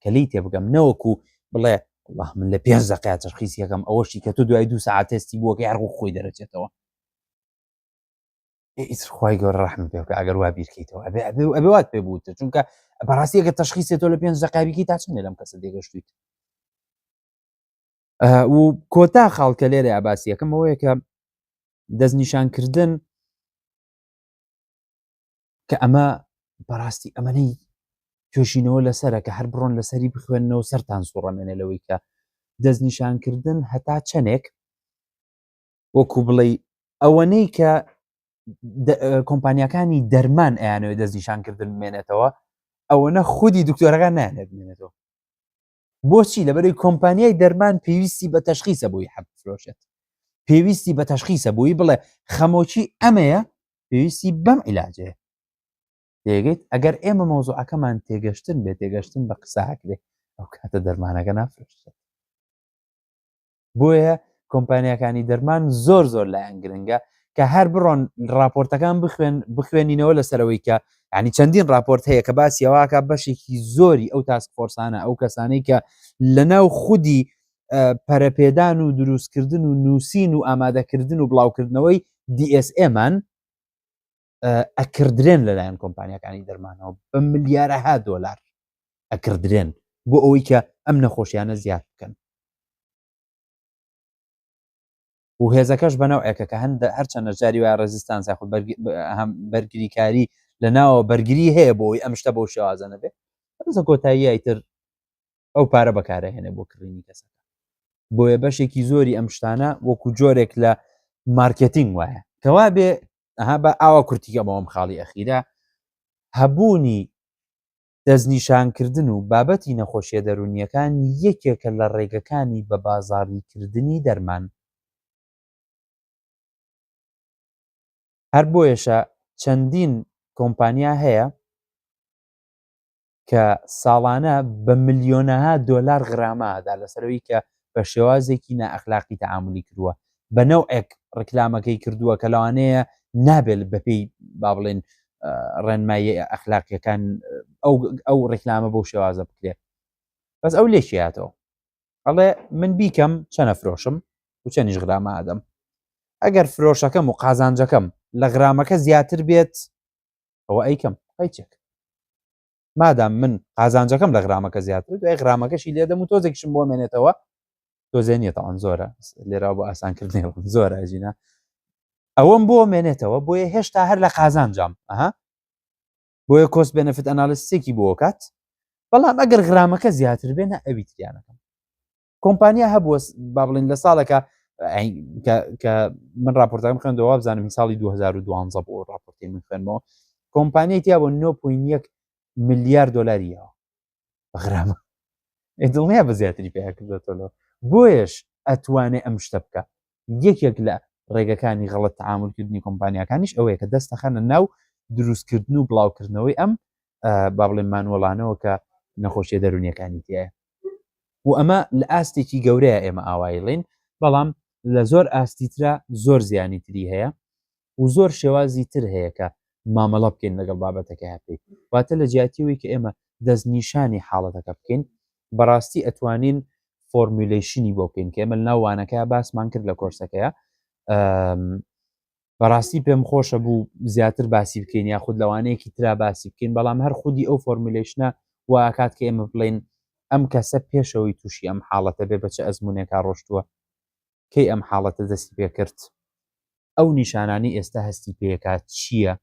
کەلی تێ بگەم نەوەکو بڵێ والله من لە 5 دقیقە تەشخیص یەکەم ئەوەشی کە تۆ دوای 2 ساعت تستی بووە کە هەرگوو خۆی دەرەچێتەوە خی گەورە ڕەحم پێ بکە ئەگەر وا بیرکەیتەوە ئەبێ وات پێ بووتە چونکە بەڕاستی ئەگەر تەشخیصێت تۆ لە 5 دقیقی تا چنێ لەم کەسە دێگەشتویت و کۆتا خاڵکە لێرە ئاباسیەکەم ئەوەیە کە دەستنیشانکردن کە ئەمە بەڕاستی ئەمەنەی توێژینەوە لەسەرە کە هەر بڕۆن لەسەری بخوێنەوە سەرتان سوڕەمێنێ لەوەی کە دەستنیشانکردن هەتا چەندێک وەکو بڵێ ئەوەنەی کە کۆمپانیەکانی دەرمان ئەیانەوە دەستنیشانکردن بمێنێتەوە ئەوەنە خودی دکتۆرەکان نایەنێت بمێنێتەوە بۆچی لەبەرەوەی کۆمپانیای دەرمان پێویستی بە تەشخیصە بووی حەب فرۆشێت پێویستی بە تەشخیصە بووی بڵێ خەمۆکی ئەمەیە پێویستی بەم عیلاجەیە دەیگەیت ئەگەر ئێمە مۆزوعەکەمان تێگەشتن بێت تێگەشتن بە قسەکرێ ئەو کاتە دەرمانەکە نافرۆشێت بۆیە کۆمپانیەکانی دەرمان زۆر لایەن گرنگە کە هەر بڕۆن راپۆرتەکان بخوێنینەوە لەسەرەوەی کە ینی چەندین راپۆرت هەیە کە باسیەوەکە بەشێکی زۆری ئەو تاسک فۆرسانە ئەو کەسانەی کە لەناو خودی پەرەپێدان و دروستکردن و نووسین و ئامادەکردن و بڵاوکردنەوەی DSA-مان ئەکردرێن لەلایەن کۆمپانیەکانی دەرمانەوە بە ملیارەها دۆلار ئەکردرێن بۆ ئەوەی کە ئەم نەخۆشیانە زیاد بکەن و هێزەکەش بەناوعێکە کە هەرچەندە جاری وای ڕێزیستانس یاخود بەرگریکاری لە ناوە بەرگری هەیە بۆی ئەم شتە بۆ شێوازە نەبێت ڕزە کۆتایی ئیتر ئەو پارە بەکارەهێنێ بۆ کڕینی کەسەکە بۆیە بەشێکی زۆری ئەم شتانە وەکو جۆرێک لە مارکتینگ وایە کەوا بێ بە ئاوا کورتیکە بەوەم خاڵی ئەخیرە هەبوونی دەستنیشانکردن و بابەتی نەخۆشیە دەرونیەکان یەکێکە لە ڕێگەکانی بە بازاڕیکردنی دەرمان هەر بۆیەشە چەندین کۆمپانیا هەیە کە ساڵانە بە ملیۆنەها دۆلار غرامەدا لەسەرەوەی کە بە شێوازێکی نائەخلاقی تەعاملی کردووە بە نەوعێک ڕکلامەکەی کردووە کە لەوانەیە نابێت بەپێی با بڵێن ڕێنمایی ئەخلاقیەکان ئەو ڕکلامە بۆ شێوازە بکرێت بەس ئەو لێکیاتەوە ئەڵێ من بیکەم چەنە فرۆشم و چەندیش غرامە ئادەم ئەگەر فرۆشەکەم و قازانجەکەم لە غرامەکە زیاتر بێت ئەوە ئەیکەم قەیچێک مادام من قازانجەکەم لە غرامەکە زیاتر دوای غرامەکەشی لێدەم و تۆزێکشم بۆ مێنێتەوە تۆزێنێتەوەن زۆرە لێرا بۆ ئاسانکردنێ زۆرە ژینە ئەوەم بۆ مێنێتەوە بۆیە هێشتا هەر لە قازانجام بۆیە کۆست بێنەفت ئەنالیستێکی بۆ کات بەڵام ئەگەر غرامەکە زیاتر بێنە ئەوی تریانەکەم کۆمپانیا هەبووە با بڵێن لە ساڵێکە کە من راپۆرتەکەم خوێندەوە بزانم ساڵی 2012 بۆ راپۆرتی من خوێنمەوە کۆمپانیای تیا بۆ 9.1 ملیار دۆلاریەوە بەغرامە دڵنیا بە زیاتری پێکردێتەوە بۆیش ئەتوانێ ئەم شتە بکە یەکێک لە ڕێگەکانی غەڵەت تەعاملکردنی کۆمپانیەکانیش ئەوەیە کە دەستەخەنە ناو دروستکردن و بڵاوکردنەوەی ئەم با بڵێن مانوەڵانەوە کە نەخۆشیە دەرونیەکانی تایە و ئەمە لە ئاستێکی گەورەیە ئێمە ئاوایڵین بەڵام لە زۆر ئاستیترا زۆر زیانی تری هەیە و زۆر شێوازی تر هەیە کە مامەڵە بکەین لەگەڵ بابەتەکە هەپێت واتە لە جیاتیەوەی کە ئێمە دەستنیشانی حاڵەتەکە بکەین بەڕاستی ئەتوانین فۆرمیولەیشنی بۆ بکەین کە ئێمە ناوانەکە باسمان کرد لە کۆرسەکەیە بەڕاستی پێم خۆشە بوو زیاتر باسی بکەین یاخود لەوانەیەکی ترا باسی بکەین بەڵام هەر خودی ئەو فۆرمیولەیشنە واکات کە ئێمە بڵین ئەم کەسە پێشەوەی تووشی ئەم حاڵەتە بێ بەچە ئەزمونێکا ڕۆشتووە کەی ئەم حاڵەتە دەستی پێ کرد ئەو نیشانانی ئێستا هەستی پێکات چییە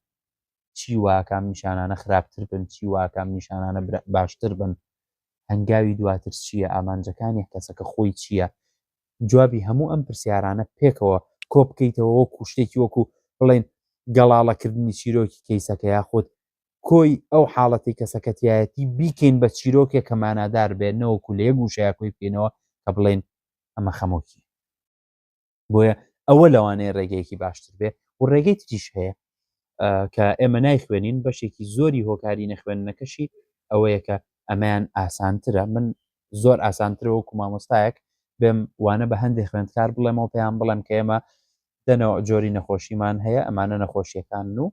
چی واکام نیشانانە خراپتر بن چی واکام نیشانانە باشتر بن هەنگاوی دواتر چییە ئامانجەکانی کەسەکە خۆی چییە جوابی هەموو ئەم پرسیارانە پێکەوە کۆ بکەیتەوە وەکو شتێکی وەکو بڵێن گەڵاڵەکردنی چیرۆکی کەیسەکە یاخود کۆی ئەو حاڵەتی کەسەکەتیایەتی بیکەین بە چیرۆکێک کە مانادار بێت نەوەکو لە یەک گوشەیە کۆی بکەینەوە کە بڵێن ئەمە خەمۆکی بۆیە ئەوە لەوانەیە ڕێگەیەکی باشتر بێ و ڕێگەی تریش هەیە کە ئێمە نایخوێنین بەشێکی زۆری هۆکاری نەخوێنەکەشی ئەوەیە کە ئەمەیان ئاسانترە من زۆر ئاسانترە وەکو مامۆستایەک بێم وانە بە هەندێک خوێندکار بڵێمەوە پێیان بڵێم کە ئێمە دەنەوە جۆری نەخۆشیمان هەیە ئەمانە نەخۆشیەکان و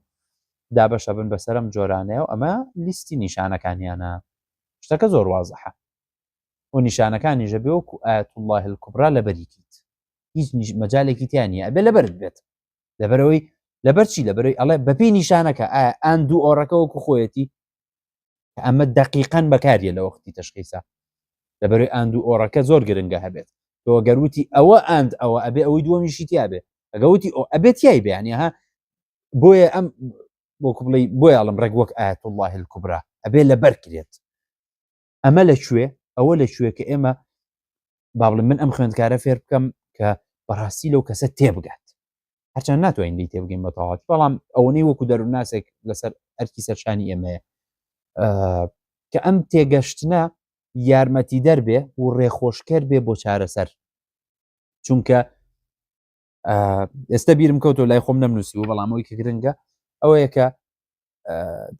دابەشە بن بەسەرم جۆرانەیە و ئەمە لیستی نیشانەکانیانە شتەکە زۆر وازەحە و نیشانەکانی ژەبێ وەکو ئایەت الله الکوبرا لەبەریکیت هیچ مەجالێکی تیانە ئەبێ لەبەرت بێت لەبەرەوەی لەبەرچی لەبەرەوەی ئەڵێ بەپێی نیشانەکە ئایا ئان دوو ئۆڕەکە وەکو خۆیەتی ئەمە دقیقەن بەکاریە لە وەختی تەشخیصە لەبەرەوەی ئان دوو ئۆڕەکە زۆر گرنگە هەبێت تۆ گەروتی ئەوە ئاند ئەوە ئەبێ ئەوەی دووەمیشی تیا بێ ئەگەوتی ئەبێت یای بێنی ها بۆیە ئەم بۆکو بڵێ بۆی ئاڵم ڕێک وەک ئایەت الله الکوبرا ئەبێ لەبەر کرێت ئەمە لەکوێ ئەوە لەکوێ کە ئێمە با بڵێن من ئەم خوێندکارە فێر بکەم کە بەڕاستی لەو کەسە تێبگات هەرچەند ناتوانین لی تێبگەین بە تەواوی بەڵام ئەوەنەی وەکو دەرووناسێک لەسەر ئەرکی سەرشانی ئێمەیە کە ئەم تێگەشتنە یارمەتی دەربێ و ڕێخۆشکەر بێ بۆ چارەسەر چونکە ئێستا بیرم کەوتۆ لای خۆم نەمنووسی و بەڵامەوەی کە گرنگە ئەوەیە کە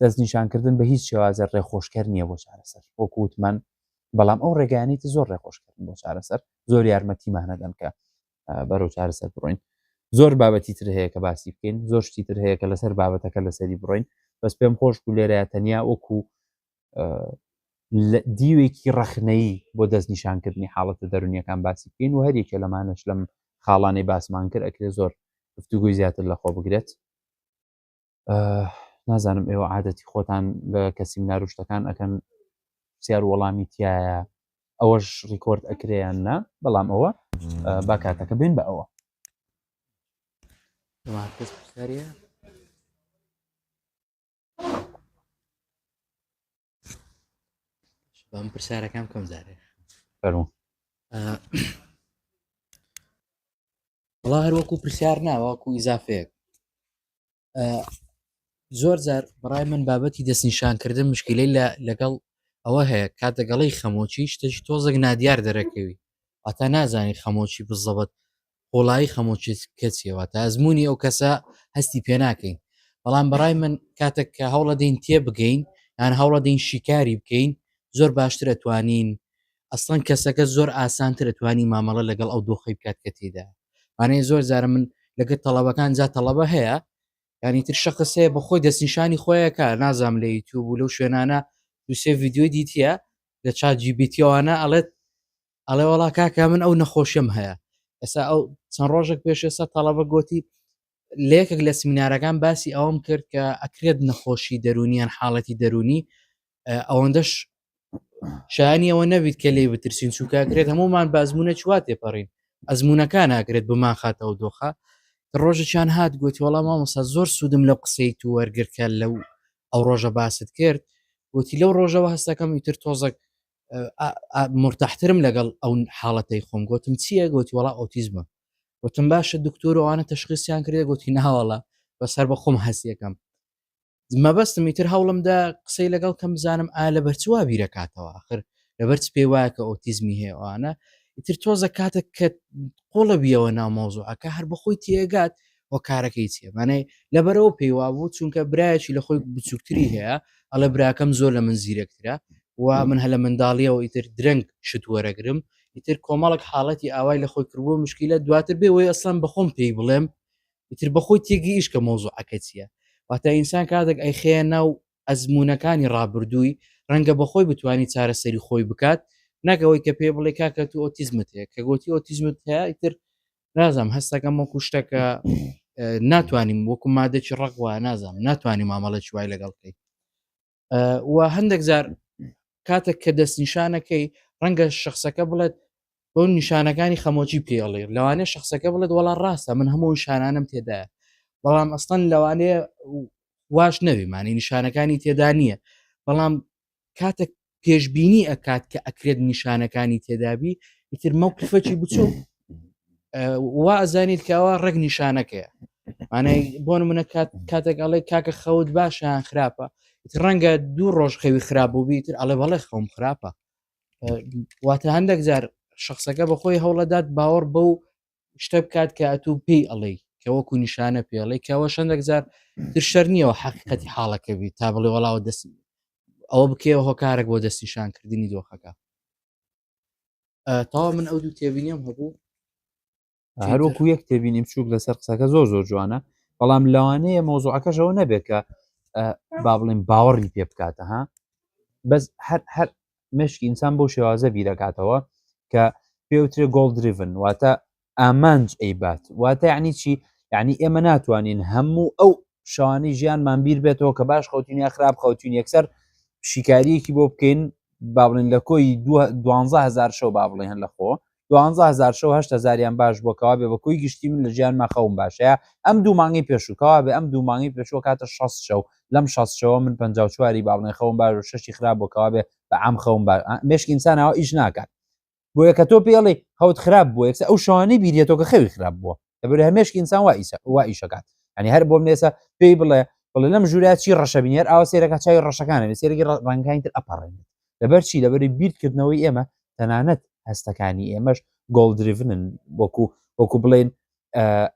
دەستنیشانکردن بە هیچ شێوازە ڕێخۆشکەر نییە بۆ چارەسەر وەکو وتمان بەڵام ئەو ڕێگانیت زۆر ڕێخۆشکردن بۆ چارەسەر زۆر یارمەتیمانەدەن کە بەرەو چارەسەر بڕۆین زۆر بابەتی تر هەیە کە باسی بکەین زۆر شتی تر هەیە کە لەسەر بابەتەکە لەسەری بڕۆین بەس پێم خۆش بوو لێرەیە تەنیا وەکو دیوێکی ڕەخنەیی بۆ دەستنیشانکردنی حاڵەتە دەرونیەکان باسی بکەین و هەرێکە لەمانەش لەم خاڵانەی باسمان کرد ئەکرێ زۆر گفتوگوی زیاتر لە خۆ بگرێت نازانم ئێوە عادەتی خۆتان لە کەسی ناروشتەکان ئەکەن سیار وەڵامی تایە ئەوەش ڕیکۆرد ئەکرێیان نا بەڵام ئەوە با کاتەکە بین بە ئەوە بەم پرسیارەکان کەم زارێ فەرموو وڵا هەر وەکو پرسیار ناوەکو ئیزافەیەک زۆر جار بەڕای من بابەتی دەستنیشانکردن مشکلەی لەگەڵ ئەوە هەیە کاتەگەڵی خەمۆکی شتێکی تۆزێک نادیار دەرەکەوی ئاتا نازانی خەمۆکی بزەبەت خۆڵایی خەمۆکی کەچیەوە تا ئەزمموی ئەو کەسە هەستی پێ ناکەین بەڵام بەڕای من کاتێک کە هەوڵە دەین تێ بگەین یان هەوڵە دەین شیکاری بکەین زۆر باشترە توانین ئەسڵەن کەسەکە زۆر ئاسانترە توانی مامەڵە لەگەڵ ئەو دۆخی بکات کە تێدا وانەیە زۆر جارە من لەگەڵ تەڵەبەکان جا تەڵەبە هەیە ینی تر شخص هەیە بە خۆی دەستنیشانی خۆیەکە نازام لە یوتیوب و لەو شوێنانە دوسێ ڤیددیۆ دیتیە لە چات جیبیتیەوەوانە ئەڵێ وڵا کاکە من ئەو نەخۆشیم هەیە ئێستا ئەو چەند ڕۆژێک پێش ئێستا تەڵەبە گوتی لە یەکێک لە سمینارەکان باسی ئەوم کرد کە ئەکرێت نەخۆشی دەرونیان حاڵەتی دەرونی ئەوەندەش شانی ئەوە نەبیت کە لێ بترسین چووکەکرێت هەمومان بازمونە چوات تێپەڕین ئەزمونونەکان ئاگرێت بمان خاتەوە دۆخە ڕۆژێکیان هات گوتی وەڵام مامۆستا زۆر سوودم لە قسەی تو وەرگرکە لەو ئەو ڕۆژە باست کرد گوتی لەو ڕۆژەوە هەستەکەم ئیتر تۆزێک مرتاحترم لەگەڵ ئەو حاڵەتەی خۆم گوتم چییە گوتی وڵا ئۆتیزمە گوتم باشە دکتۆر ئەوانە تەشخیصیان کردێ گوتی ناوەڵا بەسەر بە خۆم هەستیەکەم مەبەستم ئیتر هەوڵمدا قسەی لەگەڵ کەم بزانم لە بەرچوا بیرەکاتەوە آخر لەبەرچ پێی وایە کە ئۆتیزمی هەیە ئەوانە ئیتر تۆزە کاتێک کە قۆڵە بیەوە ناو مۆزوعەکە هەر بەخۆی تێگات وە کارەکەی چیە مانەی لەبەرەوە پێیوا بوو چونکە برایەکی لە خۆی بچووکتری هەیە ئەڵە براکەم زۆر لە من زیرەکترە و من هە لە منداڵیەوە ئیتر درەنگ شت وەرەگرم ئیتر کۆمەڵک حاڵەتی ئاوای لە خۆی کردبوو مشکلە دواتر بێەوەی ئەسڵان بەخۆم پێی بڵێم ئیتر بەخۆی تێگەیش کە مۆزوعەکە چییە واتە ئینسان کاتێک ئەیخەیە ناو ئەزمونونەکانی ڕابردووی ڕەنگە بەخۆی بتوانانی چارەسەری خۆی بکات نەکەوەی کە پێ بڵێ کاکە تو ئۆتیزمت هەیە کە گوتی ئۆتیزمت هەیە ئیتر نازام هەستەکەم وەکو شتەکە ناتوانیم وەکو مادەی ڕقوە نازام ناتوانانی مامەڵە چوای لەگەڵکەی و هەندێک زار کاتێک کە دەستنیشانەکەی ڕەنگە شخصەکە بڵێت بۆ نیشانەکانی خەمۆکی پێڵێ لەوانەیە شخصەکە بڵێت وەڵا ڕاستە من هەموو نیشانانم تێدایە بەڵام ئەستان لەوانەیە واش نەویمانی نیشانەکانی تێدا نییە بەڵام کاتێک پێشببینی ئەکات کە ئەکرێت نیشانەکانی تێدابی ئیتر مەوقفەکی بچوو وا ئەزانیت کەەوە ڕێک نیشانەکەیە مانای بۆ نمونە کاتێک ئەڵێ کاکە خەوت باشیان خراپە ڕەنگە 2 ڕۆژ خەوی خراپ بوو بیتر ئەڵێ بەڵێ خەوم خراپە واتە هەندێک جار شخصەکە بەخۆی هەوڵەدات باوەڕ بەو شتە بکات کە ئەتوو پێی ئەڵێ کەوەکو نیشانە پێڵێ کەەوە شەندێک جار ترشەر نییەوە حقیقەتی حاڵەکە بی تا بڵێ وەڵاوە دەست ئەوە بکەوە هۆکارێک بۆ دەستیشانکردنی دۆخەکە تاوا من ئەو دوو تێبینیم هەبوو هەروەکو یەک تێبینیم چووک لەسەر قسەکە زۆر زۆر جوانە بەڵام لەوانەیە مۆزوعەکەشەوە نەبێت کە با بڵێن باوەڕی پێ بکاتە ها بەس هەر مشکی ئینسان بۆ شێوازە بیرەکاتەوە کە پێوترێ گۆڵ دریڤن واتە ئامانج ئەیبات واتە یعنی چی یعنی ئێمە ناتوانین هەموو ئەو شوانەی ژیانمان بیر بێتەوە کە باش خەوتنی خراپ خەوتین یەکسەر شیکاریەکی بۆ بکەین با بڵێن لە کۆی 12,000 شەو با بڵێن هەن لەخۆ 12,000 شەو 8,000 باش بۆکەوا بێ بە کۆی گشتی من لە ژیانما خەوم باشەیە ئەم دوو مانگی پێشووکەوا بێ ئەم دوو مانگی پێشوە کاتە 6 شەو لەم 6 شەوە من 54 با بڵێن خەوم باش و 6 خراپ بۆکەوا بێ بە ئام خەوم باش مشکی ئینسانەوە ئیش ناکات بۆ یەکە تۆ پێڵێ خەوت خراپ بووە یەکسە ئەو شوانەی بیرێتەوە کە خەوی خراپ بووە لەبەر هەمێشکی ئینسان وا ئیشەکات ینی هەر بۆم نێسە پێی بڵێ لەم ژووریا چی ڕەشەبینێر ئاوا سێرەکە چاوی ڕەشەکانە سێرەی ڕەنگەکانی تر ئەپەڕێنێت لەبەر چی لەبەری بیرکردنەوەی ئێمە تەنانەت هەستەکانی ئێمەش گۆڵ دریڤنن وەکو بڵێن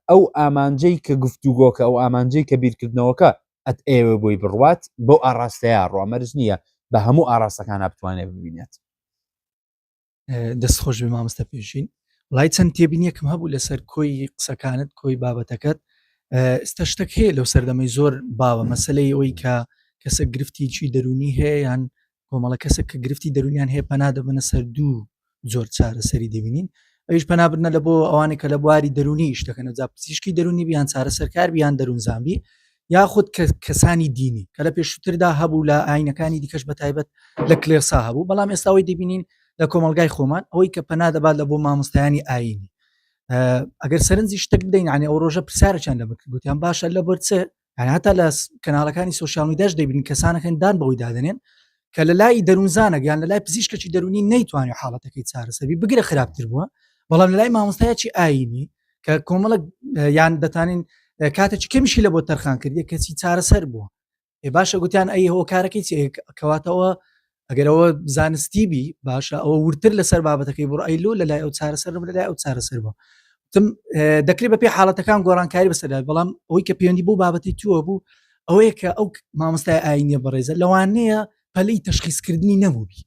ئەو ئامانجەی کە گفتوگۆکە ئەو ئامانجەی کە بیرکردنەوەکە ئەت ئێوە بۆی بڕوات بۆ ئاراستەیە ڕۆمەرز نییە بە هەموو ئاراستەکان بتوانێت ببینێت دەست خۆش بێ مامۆستا پێشین وڵای چەند تێبینیەکم هەبوو لەسەر کۆی قسەکانت کۆی بابەتەکەت ئێستا شتێک هەیە لەو سەردەمەی زۆر باوە مەسلەی ئەوەی کە کەسە گرفتی چی دەرونی هەیە یان کۆمەڵە کەسە کە گرفتی دەرونیان هەیە پەنا دەبنە سەر دوو زۆر چارەسەری دەبینین ئەویش پەنابرنە لە بۆ ئەوانێک کە لە بواری دەرونی شتەکەنە جا پزیشکی دەرونی بیان چارەسەرکار بیان دەرون زامبی یاخود کەسانی دینی کە لە پێشووتردا هەبوو لە ئاینەکانی دیکەش بە تایبەت لە کلێسا هەبوو بەڵام ئێستاەوەی دەبینین لە کۆمەلگای خۆمان ئەوەی کە پەنا دەبات لە بۆ مامۆستایانی ئاینی ئەگەر سەرنجی شتێک بدەین عنی ئەو ڕۆژە پرسیارەیان لە گوتیان باشە لە بەرچە هەتا لە کەناڵەکانی سوۆسیال میدیاش دەبین کەسانەکەن دان بەوەی دادنێن کە لە لای دەروونزانە گیان لە لای پزیشکێکی دەرونی نەیتوانێت حاڵەتەکەی چارەسەری بگرە خراپتر بووە بەڵام لە لای مامۆستایەکی ئاینی کە کۆمەڵک یان دەتانین کاتێکی کەمیشی لە بۆ تەرخان کردی کەسی چارەسەر بووە باشە گوتیان ئەی هۆکارەکەی کەواتەوە ئەگەرەوە زانستی بی باشە ئەوە ورتر لەسەر بابەتەکەی بڕ ئەیلو لە لای ئەو چارەسەر لە لای ئەو چارەسەر بووە دەکرێت بە پێی حاڵەتەکان گۆڕانکاری بەسەردا بەڵام ئەوەی کە پەیوەندی بوو بابەتی تووە بوو ئەوەیە کە ئەو مامۆستای ئاینیە بەڕێزە لەوانەیە پەلەی تەشخیصکردنی نەبووبی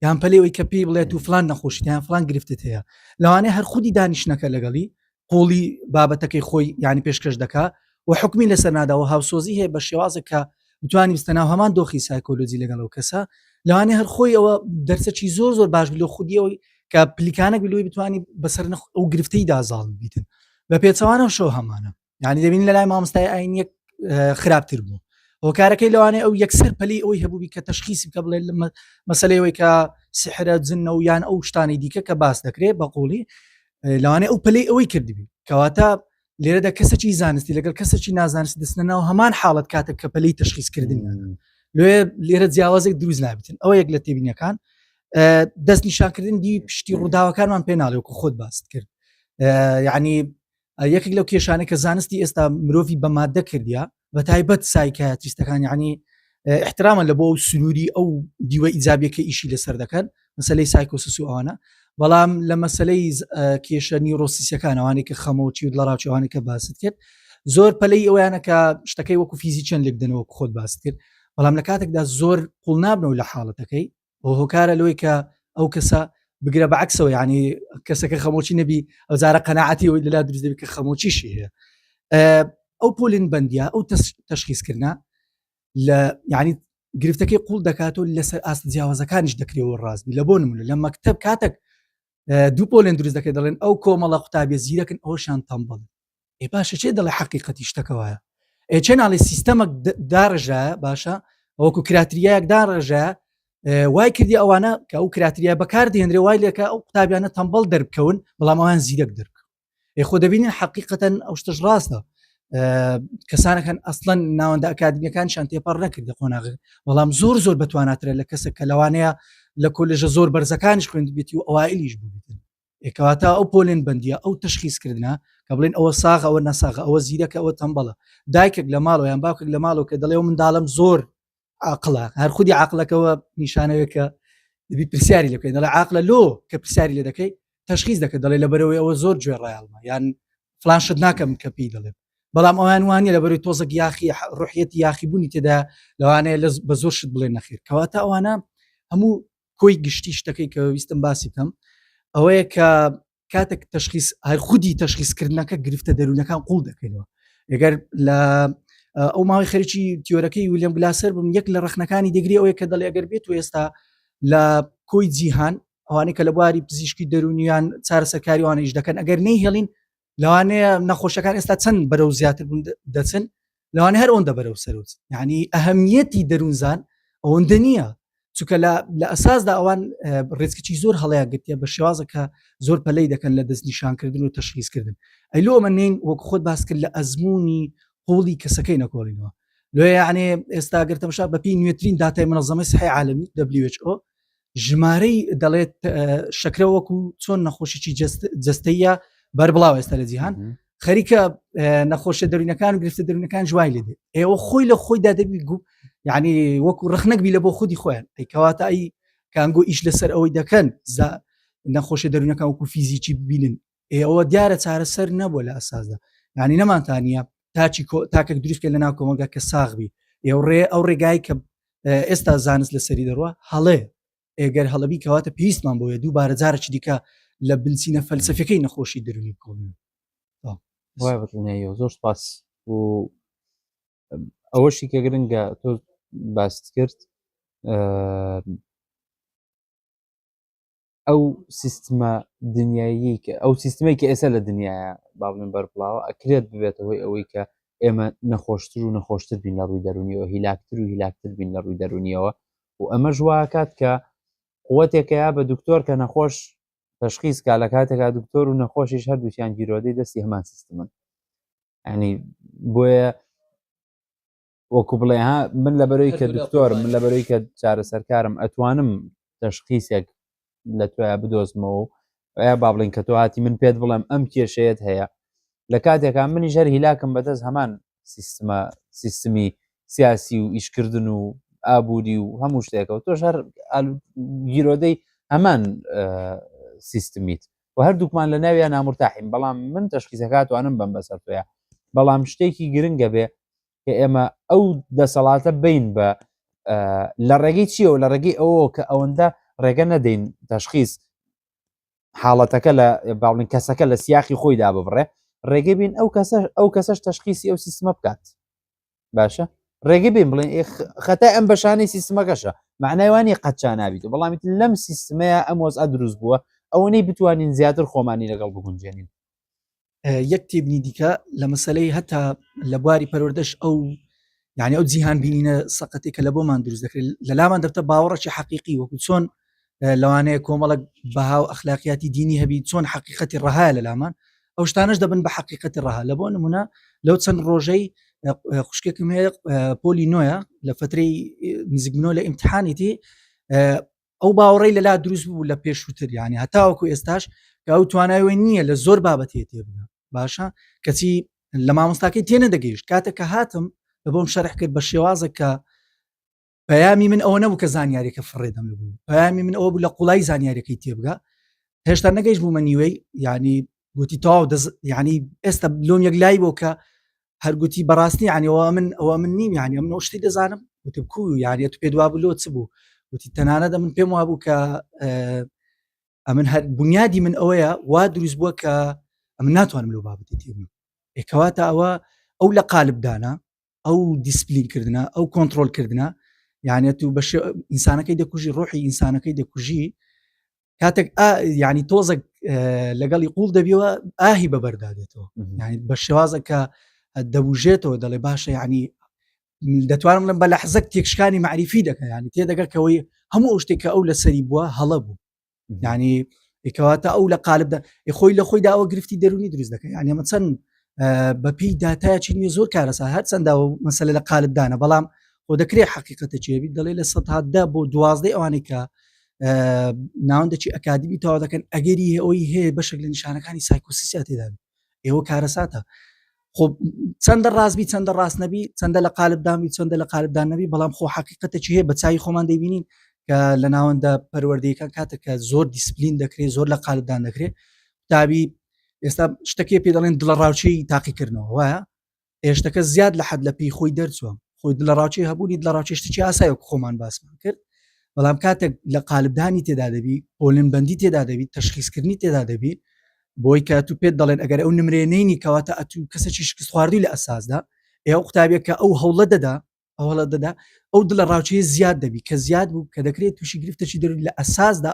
یان پەلەوەی کە پێی بڵێت و فلان نەخۆشییان فلان گرفتت هەیە لەوانەیە هەر خودی دانیشتنەکە لەگەڵی قۆڵی بابەتەکەی خۆی ینی پێشکەش دەکا و حکمی لەسەر ناداوە هاوسۆزی هەیە بە شێوازە کە بتوانانی بستەناو هەمان دۆخی سایکۆلۆجی لەگەڵ ئەو کەسە لەوانەیە هەر خۆی ئەوە دەرسەکی زۆر زۆر باش لە خودیەوەی کە پلیکانێک بلوی بتوانانی بەسەر ئەو گرفتەی دازاڵ بیتن بە پێچەوانە شۆ هەمانە یعنی دەبین لە لای مامۆستای ئاینیەک خراپتر بوو هۆکارەکەی لەوانەیە ئەو یەکسەر پەلی ئەوی هەبووبی کە تەشخیصی بکە بڵێ مەسەلەیەوەی کە سحرە جنە و یان ئەو شتانی دیکە کە باس دەکرێت بە قوڵی لەوانەیە ئەو پەلی ئەوەی کردبی کەواتە لێرەدا کەسێکی زانستی لەگەڵ کەسێکی نازانستی دەستنەوە هەمان حاڵەت کاتێک کە پەلی تەشخیصکردنیان لێرە جیاوازێک دروست نابێتن ئەوە یەک لە تێبینیەکان دەست نیشانکردن دی پشتی ڕووداوەکانمان پێ ناڵێ وکو خۆت باست کرد یعنی یەکێک لەو کێشانە کە زانستی ئێستا مرۆڤی بە مادە کردیا بە تایبەت سایکایاتریستەکان یعنی احترامان لە بۆ سنووری ئەو دیوە ئیجابیەکە ئیشی لەسەر دەکەن مەسلەی سایکۆسس و ئەوانە بەڵام لە مەسلەی کێشە نیورۆسیسیەکان ئەوانەی کە خەمەوەچی و لەڕاوچەوانی کە باست کرد زۆر پەلەی ئەویانە کە شتەکەی وەکو فیزیکیان لێکدنەوە خۆت باست کرد بەڵام لە کاتێکدا زۆر قوڵ نابنەوە لە حاڵەتەکەی بۆ هۆکارە لەوەی کە ئەو کەسە بگرە بەعکسەوە ینی کەسەکە خەمۆچی نەبی ئەوزارە قەناعەتی ئەوی لەلا دروست دەبی کە خەمۆچیشی هەیە ئەو پۆلین بەندیا ئەو تەشخیصکردنا لە ینی گرفتەکەی قوڵ دەکاتەوە لەسەر ئاست جیاوازەکانیش دەکرێەوە ڕازبی لە بۆ نمونە لە مەکتەب کاتێک دوو پۆلێن دروست دەکەێت دەڵێن ئەو کۆمەڵە قوتابێ زیرەکن ئەوشان تەمبڵ باشە چێ دەڵێ حقیقەتی شتەکەوایە چێ ناڵێ سیستەمەک داڕژایە باشە ئەوەکو کراتریایەک داڕژە وای کردی ئەوانە کە ئەو کراتریە بەکار دێنرێ وای لێکە ئەو قوتابیانە تەمبڵ دەربکەون بەڵام ئەوان زیرەک دەرکە خۆ دەبینین حقیقەتەن ئەو شتەش ڕاستە کەسانەکەن ئەسڵەن ناوەندە ئەکادمیەکانشان تێپەڕ نەکردە قۆناغ بەڵام زۆر زۆر بتواناترێت لە کەسە کە لەوانەیە لە کۆلێژە زۆر بەرزەکانیش خوێند بێتی و ئەوائلیش بوویتن کەواتە ئەو پۆلێن بندیە ئەو تشخیصکردە کە بڵێن ئەوە ساغ ئەوە نەساغ ئەوە زیرەکە ئەوە تەمبەڵە دایکێک لە ماڵەوە یان باوکێک لە ماڵەوە کە دەڵێ منداڵم زۆر عاقڵە هەر خودی عاقلەکەەوە نیشانەوەکە دەبی پرسیاری لەکەی دەڵێ عاقلە لۆ کە پرسیاری لە دەکەی تشخیص دەکە دەڵێ لەبەرەوەی ئەوە زۆر گوێ ڕایالمە یان فلانشت ناکەم کە پێی دەڵێ بەڵام ئەوان وانە لەبەروی تۆزێک یاخی ڕوحەتی یاخیبوونی تێدا لەوانەیە بە زۆر شت بڵێ نەخیر کەواتە ئەوانە هەموو کۆی گشتی شتەکەی کە ویستم باسی بکەم ئەوەیە کە کاتێک تشخیص هەر خودی تشخیصکردنەکە گرفتە دەروونەکان قوڵ دەکەینەوە ئەگەر لە ئەو ماوەی خەریکی تیۆرەکەی ویلیام گلاسەر بم یەک لە ڕخنەکانی دەگری ئەوەیە کە دەڵێ ئەگەر بێت و ئێستا لە کۆی جیهان ئەوانەی کە لە بواری پزیشکی دەرونیان چارەسەرکاریوانەیش دەکەن ئەگەر نەی هێڵین لەوانەیە نەخۆشەکان ئێستا چەند بەرەو زیاتر دەچن لەوانە هەر ئەوەندە بەرەو سەرۆت یعنی ئەهەمیەتی دەروونزان ئەوەندە نییە چونکە لە ئەساسدا ئەوان ڕێزکەی زۆر هەڵەیە گرتیە بە شێوازە کە زۆر پەلەی دەکەن لە دەست نیشانکردن و تشخیصکردن ئەیلۆ ئەمەنین وەک خۆت باس کرد لە ئەزمموی قوڵی کەسەکەی نەکۆڵینەوە لێ یعنی ئێستا گرتەمەشا بەپی نوێترین داتای منەظەمەی سەحی عالەمی WHO ژمارەی دەڵێت شەکرە وەکو چۆن نەخۆشیی جەستەیە بەربڵاو ئێستا لە جیهان خەریکە نەخۆشە دەروینەکان و گرفتە دەروینەکان جوای لێدێ ئێوە خۆی لە خۆیدا دەبی گوب یعنی وەکو ڕخنەک بی لە بۆ خودی خۆیان ئەیکەواتە ئەی کانگۆ ئیش لەسەر ئەوەی دەکەن نەخۆشە دەروینەکان وەکو فیزیکی ببینن ئەوە دیارە چارەسەر نەبووە لە ئەساسدا یعنی نەمانتانە تاکە دروستکە لە ناو کۆمەلگا کە ساغبی ئەو ڕێگای کە ئێستا زانست لە سەری دەڕوە هەڵێ ئێگەر هەڵەبی کەواتە پێویستمان بۆیە دووبارە جارێکی دیکە لە بنچینە فەلسفەکەی نەخۆشی دەرونی بکۆین وای بەڵێنەوە زۆر سپاس و ئەوەشی کە گرنگە تۆ باست کرد ئەو سیستمە دنیایی کە ئەو سیستمەی کە ئێستا لە دنیاە با بڵێن بەرپڵاوە ئەکرێت ببێتەوەی ئەوەی کە ئێمە نەخۆشتر و نەخۆشتر بین لە ڕووی دەرونیەوە هیلاکتر و هیلاکتر بین لە ڕووی دەرونیەوە و ئەمە ژواکات کە قوتێکەیە بە دکتۆر کە نەخۆش تشخیص کا لە کاتێکا دکتۆر و نەخۆشیش هەردووچیان گیرۆدەی دەستی هەمان سیستمن ینی بۆیە وەکو بڵێ ها من لەبەرەوەی کە دکتۆر من لەبەرەوەی کە چارەسەرکارم ئەتوانم تشخیصێک لە توێ بدۆزمەوە ئەیە با بڵێن کە تۆ هاتی من پێت بڵێم ئەم کێشەیەت هەیە لە کاتێکا منی ژەر هیلاکم بەدەست هەمان سیستمی سیاسی و ئیشکردن و ئابووری و هەموو شتێکەوە تۆ ژەر گیرۆدەی هەمان سیستمیت و هەردووکمان لە ناویان نامرتاحیم بەڵام من تشخیصەکاتوانم بم بەسەر تۆیە بەڵام شتێکی گرنگە بێ کە ئێمە ئەو دەسەڵاتە بین بە لە ڕێگەی چیە و لە ڕێگەی ئەوە کە ئەوەندە ڕێگە نەدەین تشخیص حاڵەتەکە لە باڵین کەسەکە لە سیاخی خۆیدا ببڕێ ڕێگە بین ئەو کەسەش تشخیصی ئەو سیستمە بکات باشە ڕێگە بین بڵێن خەتای ئەم بەشانەی سیستمەکەشە معناوانی قەتچان نابیت و بەڵامیت لەم سیستمەیە ئەم وەزئە دروست بووە ئەوەی بتوانین زیاتر خۆمانی لەگەڵ بگونجێنین یەک تێبنی دیکە لە مەسلەی هەتا لە بواری پەروەردەش ئەو یعنی ئەو جیهان بینینە سەقەتی کە لە بۆمان دروست دەکرێت لە لامان دەبتە باوەڕێکی حەقیقی وەکو چۆن لەوانەیە کۆمەڵک بەها و ئەخلاقیاتی دینی هەبی چۆن حقیقەتی ڕەهایە لە لامان ئەو شتانش دەبن بە حقیقەتی ڕەها لە بۆ نمونە لەو چەند ڕۆژەی خوشکێکم هەیە پۆلی نۆیە لە فترەی نزیکبوونەوە لە ئیمتحانیتی ئەو باوەڕەی لەلا دروست بوو لە پێشووتر یعنی هەتاوەکو ئێستاش کە ئەو تواناوی نییە لە زۆر بابەتێ تێبنە باشە کەچی لە مامۆستاکەی تێنە دەگەیشت کاتێک کە هاتم بە بۆم شەرح کرد بە شێوازە کە پەیامی من ئەوە نەبوو کە زانیاریەکە فڕێدەم لە بووی پەیامی من ئەوە بوو لە قوڵای زانیاریەکەی تێبگا هێشتا نەگەیشت بوومە نیوەی ینی گوتی تاو ینی ئێستا لۆم یەک لای بۆ کە هەرگوتی بەڕاستی ینیەوە ئەوە من نیم ینی ئەم نۆشتی دەزانم وتی بکو یانی تو پێ دوا بوو لۆ چ بوو وتی تەنانەدا من پێم وابوو کە ئەمن هەر بنیادی من ئەوەیە وا دروست بووە کە ئەمن ناتوانم لەو بابەتی تێبم ئێکەواتە ئەوە ئەو لە قالبدانە ئەو دیسپلینکردنە ئەو کۆنتترۆلکردنە یعنی تو بەش ئینسانەکەی دەکوژی ڕۆحی ئینسانەکەی دەکوژی کاتێک ینی تۆزێک لەگەڵی قوڵ دەبیەوە ئاهی بەبەردادێتەوە ینی بە شێوازە کە دەبوژێتەوە دەڵێ باشە ینی دەتوانم لەم بە لەحزەک تێکشکانی معریفی دەکە ینی تێدەگەکەوەی هەموو ئەو شتێککە ئەو لە سەری بووە هەڵە بوو ینی ئێکەواتە ئەو لە قالبدا خۆی لە خۆیدا ئەوە گرفتی دەرونی دروست دەکەن ینی ئەمە چەند بەپی داتایکی نیە زۆر کارەسا هەر چەندا مەسەلە لە قالبدانە بەڵام خۆ دەکرێت حقیقەتە چێبی دەڵێ لە ١٠٠ بۆ 12 ئەوانەی کە ناوەندێکی ئەکادمی تەوا دەکەن ئەگەری ئەوەی هەیە بەشێک لە نیشانەکانی سایکۆسیسیا تێدا ئێوە کارەساتە خۆ چەندە ڕازبی چەندە ڕاست نەبی چەندە لە قالبدامی چەندە لە قالبدان نەبی بەڵام خۆ حقیقەتێکی هەیە بە چاوی خۆمان دەیبینین کە لە ناوەندە پەروەردەیەکان کاتێککە زۆر دیسپلین دەکرێت زۆر لە قالبدان دەکرێت تابی ئێستا شتێکی پێ دەڵێن دڵە ڕاوچەی تاقیکردنەوە وایە ئێشتەکە زیاد لە حد لە پێی خۆی دەرچووە خۆی دڵە ڕاوچەی هەبوونی دڵە ڕاوچێشتێکی ئاسایی خۆمان باسمان کرد بەڵام کاتێک لە قالبدانی تێدا دەبی ئۆلمبەندی تێدا دەبی تەشخیصکردنی تێدا دەبی بۆی کە تو پێت دەڵێن ئەگەر ئەو نمرێنینی کەواتە ئەتو کەسێکی شکست خواردی لە ئەساسدا ئێوە قوتابێک کە ئەو هەوڵە دەدا ئەو دڵە ڕاوچەیە زیاد دەبی کە زیاد بوو کە دەکرێت تووشی گرفتەی دەرونی لە ئەساسدا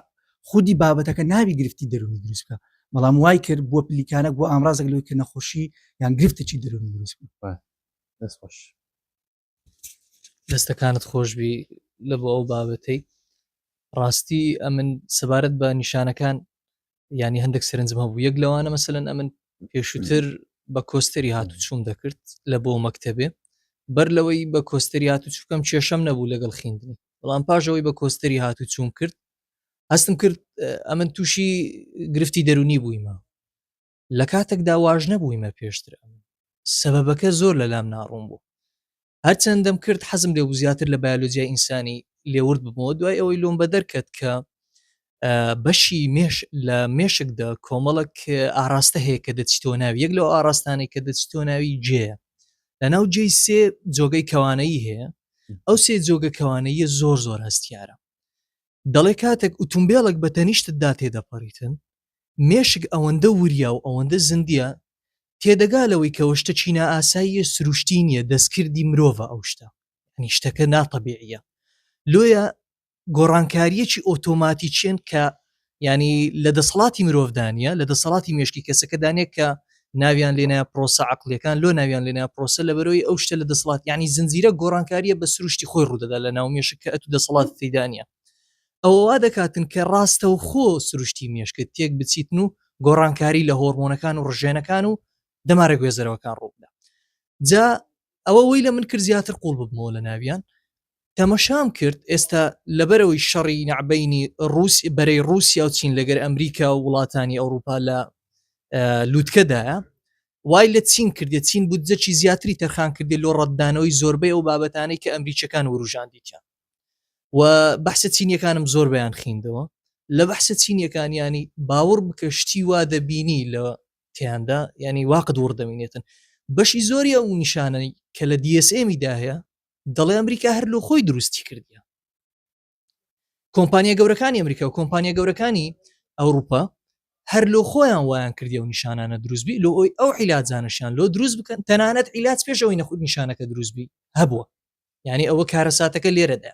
خودی بابەتەکە ناوی گرفتی دەرونی دروست بکە بەڵام وای کرد بۆ پلیکانە بۆ ئامرازێک لەوەی کە نەخۆشی یان گرفتێکی دەرونی دروست بکە دەستخۆش دەستەکانت خۆشبی لە بۆ ئەو بابەتەی ڕاستی ئەمن سەبارەت بە نیشانەکان ینی هەندێک سەرنجم هەبوو یەک لەوانە مەسەلەن ئەمن پێشووتر بە کۆستەری هاتو چوم دەکرد لە بۆ مەکتەبێ بەر لەوەی بە کۆستەری هاتو چووکەم کێشەم نەبوو لەگەڵ خوێندنی بەڵام پاژەوەی بە کۆستەری هاتو چوم کرد هەستم کرد ئەمن تووشی گرفتی دەرونی بوویمە لە کاتێکدا واژ نەبوویمە پێشتر سەبەبەکە زۆر لە لام ناڕوون بوو هەرچەندەم کرد حەزم لێ بوو زیاتر لە بایۆلۆجیای ئینسانی لێورد ببمەوە دوای ئەوەی لۆم بە دەرکەت کە بەشی لە مێشکدا کۆمەڵک ئاراستە هەیە کە دەچیتەوە ناوی یەک لەو ئاراستانەی کە دەچیتەوە ناوی جێە لە ناو جێی سێ جۆگەی کەوانەیی هەیە ئەو سێ جۆگە کەوانەیە زۆر زۆر هەستیارە دەڵێ کاتێک ئۆتۆمبیلێک بە تەنیشتتدا تێدەپەڕیتن مێشک ئەوەندە وریا و ئەوەندە زندیە تێدەگالەوەی کەوەشتە چینە ئاساییە سروشتی نیە دەستکردی مرۆڤە ئەو شتە نیشتەکە ناتەبیعیە لۆیە گۆڕانکاریەکی ئۆتۆماتیچێن کە ینی لە دەسەڵاتی مرۆڤدانە لە دەسەڵاتی مێشکی کەسەکەدانێت کە ناویان لێنە پرۆسە عقلەکان لۆ ناویان لێنە پرۆسە لە بەرەوەی ئەو شتە لە دەسەڵات ینی زنجیرە گۆڕانکاریە بە سروشتی خۆی ڕوودەدا لە ناو مێشک کە ئەتو دەسەڵات تێدانە ئەوە دەکاتن کە ڕاستە و خۆ سروشتی مێشکت تێک بچیتن و گۆڕانکاری لە هۆرمۆنەکان و ڕژێنەکان و دەمارە گوێزەرەوەکان ڕووبدا جا ئەوە وی لە من کرد زیاتر قوڵ ببمەوە لە ناویان تەمەشام کرد ئێستا لەبەرەوەی شەڕی نعبەینی بەرەی رووسیا و چین لەگەر ئەمریکا و وڵاتانی ئەوروپا لە لووتکەدایە وای لە چین کردێت چین بودجەکی زیاتری تەرخان کردێت لۆ ڕەتدانەوەی زۆربەی ئەو بابەتانەی کە ئەمریکیەکان وروژاندیتیان و بەحسە چینیەکانم زۆر بەیان خوێندەوە لە بەحسە چینیەکانیانی باوەڕ بکە شتی وا دەبینی لە تیاندا ینی واقت وردەمینێتن بەشی زۆری ئەو نیشانەی کە لە DSMیدا هەیە دەڵێ ئەمریکا هەر لە خۆی دروستی کردیە کۆمپانیا گەورەکانی ئەمریکا و کۆمپانیا گەورەکانی ئەوروپا هەر لۆ خۆیان وایان کردی و نیشانانە دروستبی لۆ ئەوی ئەو عیلاجانەشیان لۆ دروست بکەن تەنانەت عیلاج پێشەوەی نەخود نیشانەکە دروستبی هەبووە ینی ئەوە کارەساتەکە لێرەدا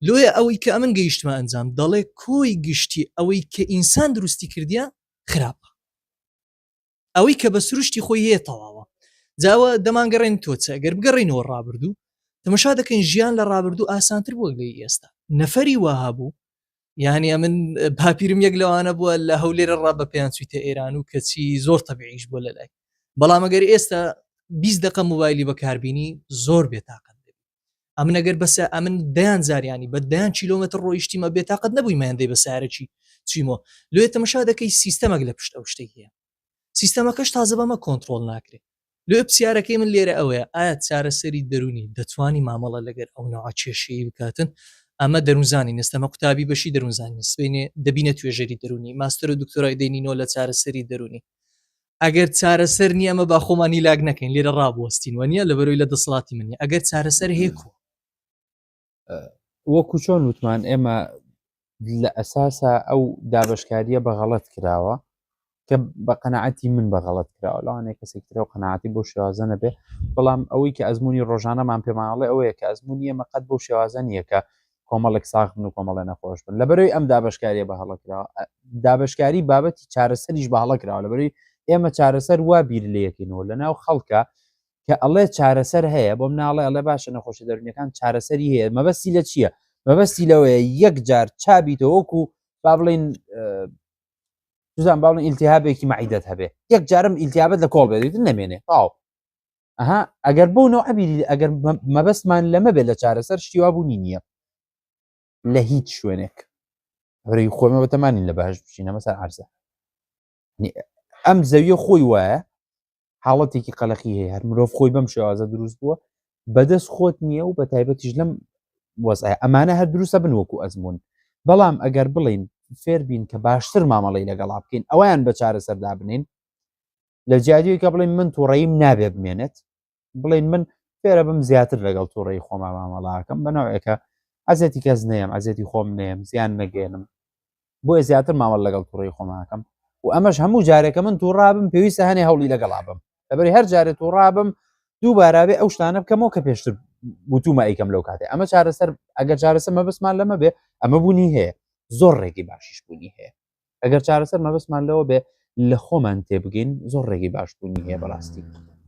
لۆیە ئەوەی کە ئەمن گەیشتمە ئەنجام دەڵێ کۆی گشتی ئەوەی کە ئینسان دروستی کردیە خراپە ئەوەی کە بە سروشتی خۆی هەیە تەواوە جاوە دەمانگەڕێن تۆچە ئەگەر بگەڕێنەوە ڕابردوو تەمەشا دەکەین ژیان لە ڕابردوو ئاسانتر بووە لە ئێستا نەفەری وها بوو یعنی من باپیرم یەک لەوانە بووە لە هەولێرە ڕا بە پێیان چویتە ئێران و کەچی زۆر تەبیعیش بۆ لە لای بەڵام ئەگەر ئێستا 20 دقە موبایلی بەکاربینی زۆر بێتاقەت دەبی ئەمن ئەگەر بەسە ئەمن دەیان زاریانی بە 10 کیلۆمتر ڕۆیشتیمە بێتاقەت نەبووی مایاندەی بە سارەکی چیمەوە لێ تەمەشا دەکەی سیستەمەک لە پشت ئەو شتێک هەیە سیستەمەکەش تازە بەمە کۆنتترۆل ناکرێت لێ پرسیارەکەی من لێرە ئەوەیە ئایا چارەسەری دەرونی دەتوانی مامەڵە لەگەر ئەو ناوە کێشەیە بکاتن ئەمە دەروونزانی نستەمە قوتابی بەشی دەروونزانی سبینێ دەبینە توێژەری دەرونی ماستەر و دکتۆرای دەینینەوە لە چارەسەری دەرونی ئەگەر چارەسەر نییە ئەمە با خۆمانی لاگ نەکەین لێرە ڕابوەستین وە نیە لەبەرەوەی لە دەسەڵاتی منی ئەگەر چارەسەر هەیەکوە وەکو چۆن وتمان ئێمە لە ئەساسە ئەو دابشکاریە بەغەڵەت کراوە کە بە قەنەعەتی من بەغەڵەت کراوە لەوانەیە کەسێکترە و قەنەعەتی بۆ شێوازە نەبێ بەڵام ئەوەی کە ئەزمموی ڕۆژانەمان پێماڵێ ئەوەیە کە ئەزمموی ئێمە قەت بۆ شێوازە نییە کە کۆمەڵێک ساغ بن و کۆمەڵە نەخۆش بن لەبەرەوەی ئەم دابشکاریە بەهەڵەکراوە دابشکاری بابەتی چارەسەریش بەهەڵەکراوە لەبەرەوەی ئێمە چارەسەر وا بیر لەکەینەوە لە ناو خەڵکە کە ئەڵێ چارەسەر هەیە بۆ مناڵێ ئەڵێ باشە نەخۆشی دەرونیەکان چارەسەری هەیە مەبەستی لە چییە مەبەستی لەوەیە یەک جار چابیتەوە وەکو با بڵین باڵن ئیلتیهابێکی مەعیدەت هەبێ یەک جارم ئیلتیابەت لە کۆڵ بێت نەمێنێ تاو ئەها ئەگەر بۆ نەوە عبیری ئەگەر مەبەستمان لەمە بێت لە چارەسەر شتیوا بوونی نییە لە هیچ شوێنێک هەوری خۆمە بەتەمانین لە بەهشت بچینە مەسەر عەرزە ئەم زەویە خۆی وایە حاڵەتێکی قەلەقی هەیە هەر مرۆڤ خۆی بەم شێوازە دروست بووە بەدەست خۆت نییە و بە تایبەتیش لەم وەزایە ئەمانە هەر دروستە بن وەکو ئەزمون بەڵام ئەگەر بڵین فێر بین کە باشتر مامەڵی لەگەڵا بکەین ئەویان بە چارەسەردا بنین لە جیادیەوەی کە بڵین من تووڕەییم نابێ بمێنێت بڵین من فێرە بم زیاتر لەگەڵ تووڕەی خۆما مامەڵاکەم بەنەوەیەکە ئەزێتی کەس نەیەم ئەزێتی خۆم نێم زیان نەگەێنم بۆیە زیاتر مامەڵ لەگەڵ تووڕەی خۆماکەم و ئەمەش هەموو جارێکە من تووڕابم پێویستە هەنێ هەوڵی لەگەڵا بم لەبەری هەر جارێت تووڕابم دووبارابێ ئەو شتانە بکەمەوە کە پێشتر بوتومە ئەیکەم لەو کاتێ ئەمە چارەسەر ئەگەر چارەسەر مەبەستمان لەمە بێ ئەمە بوونی هەیە زۆر ڕێگی باشیش بوونی هەیە ئەگەر چارەسەر مەبەستمان لەوە بێ لە خۆمان تێبگەین زۆر ڕێگی باش بوونی هەیە بەڕاستی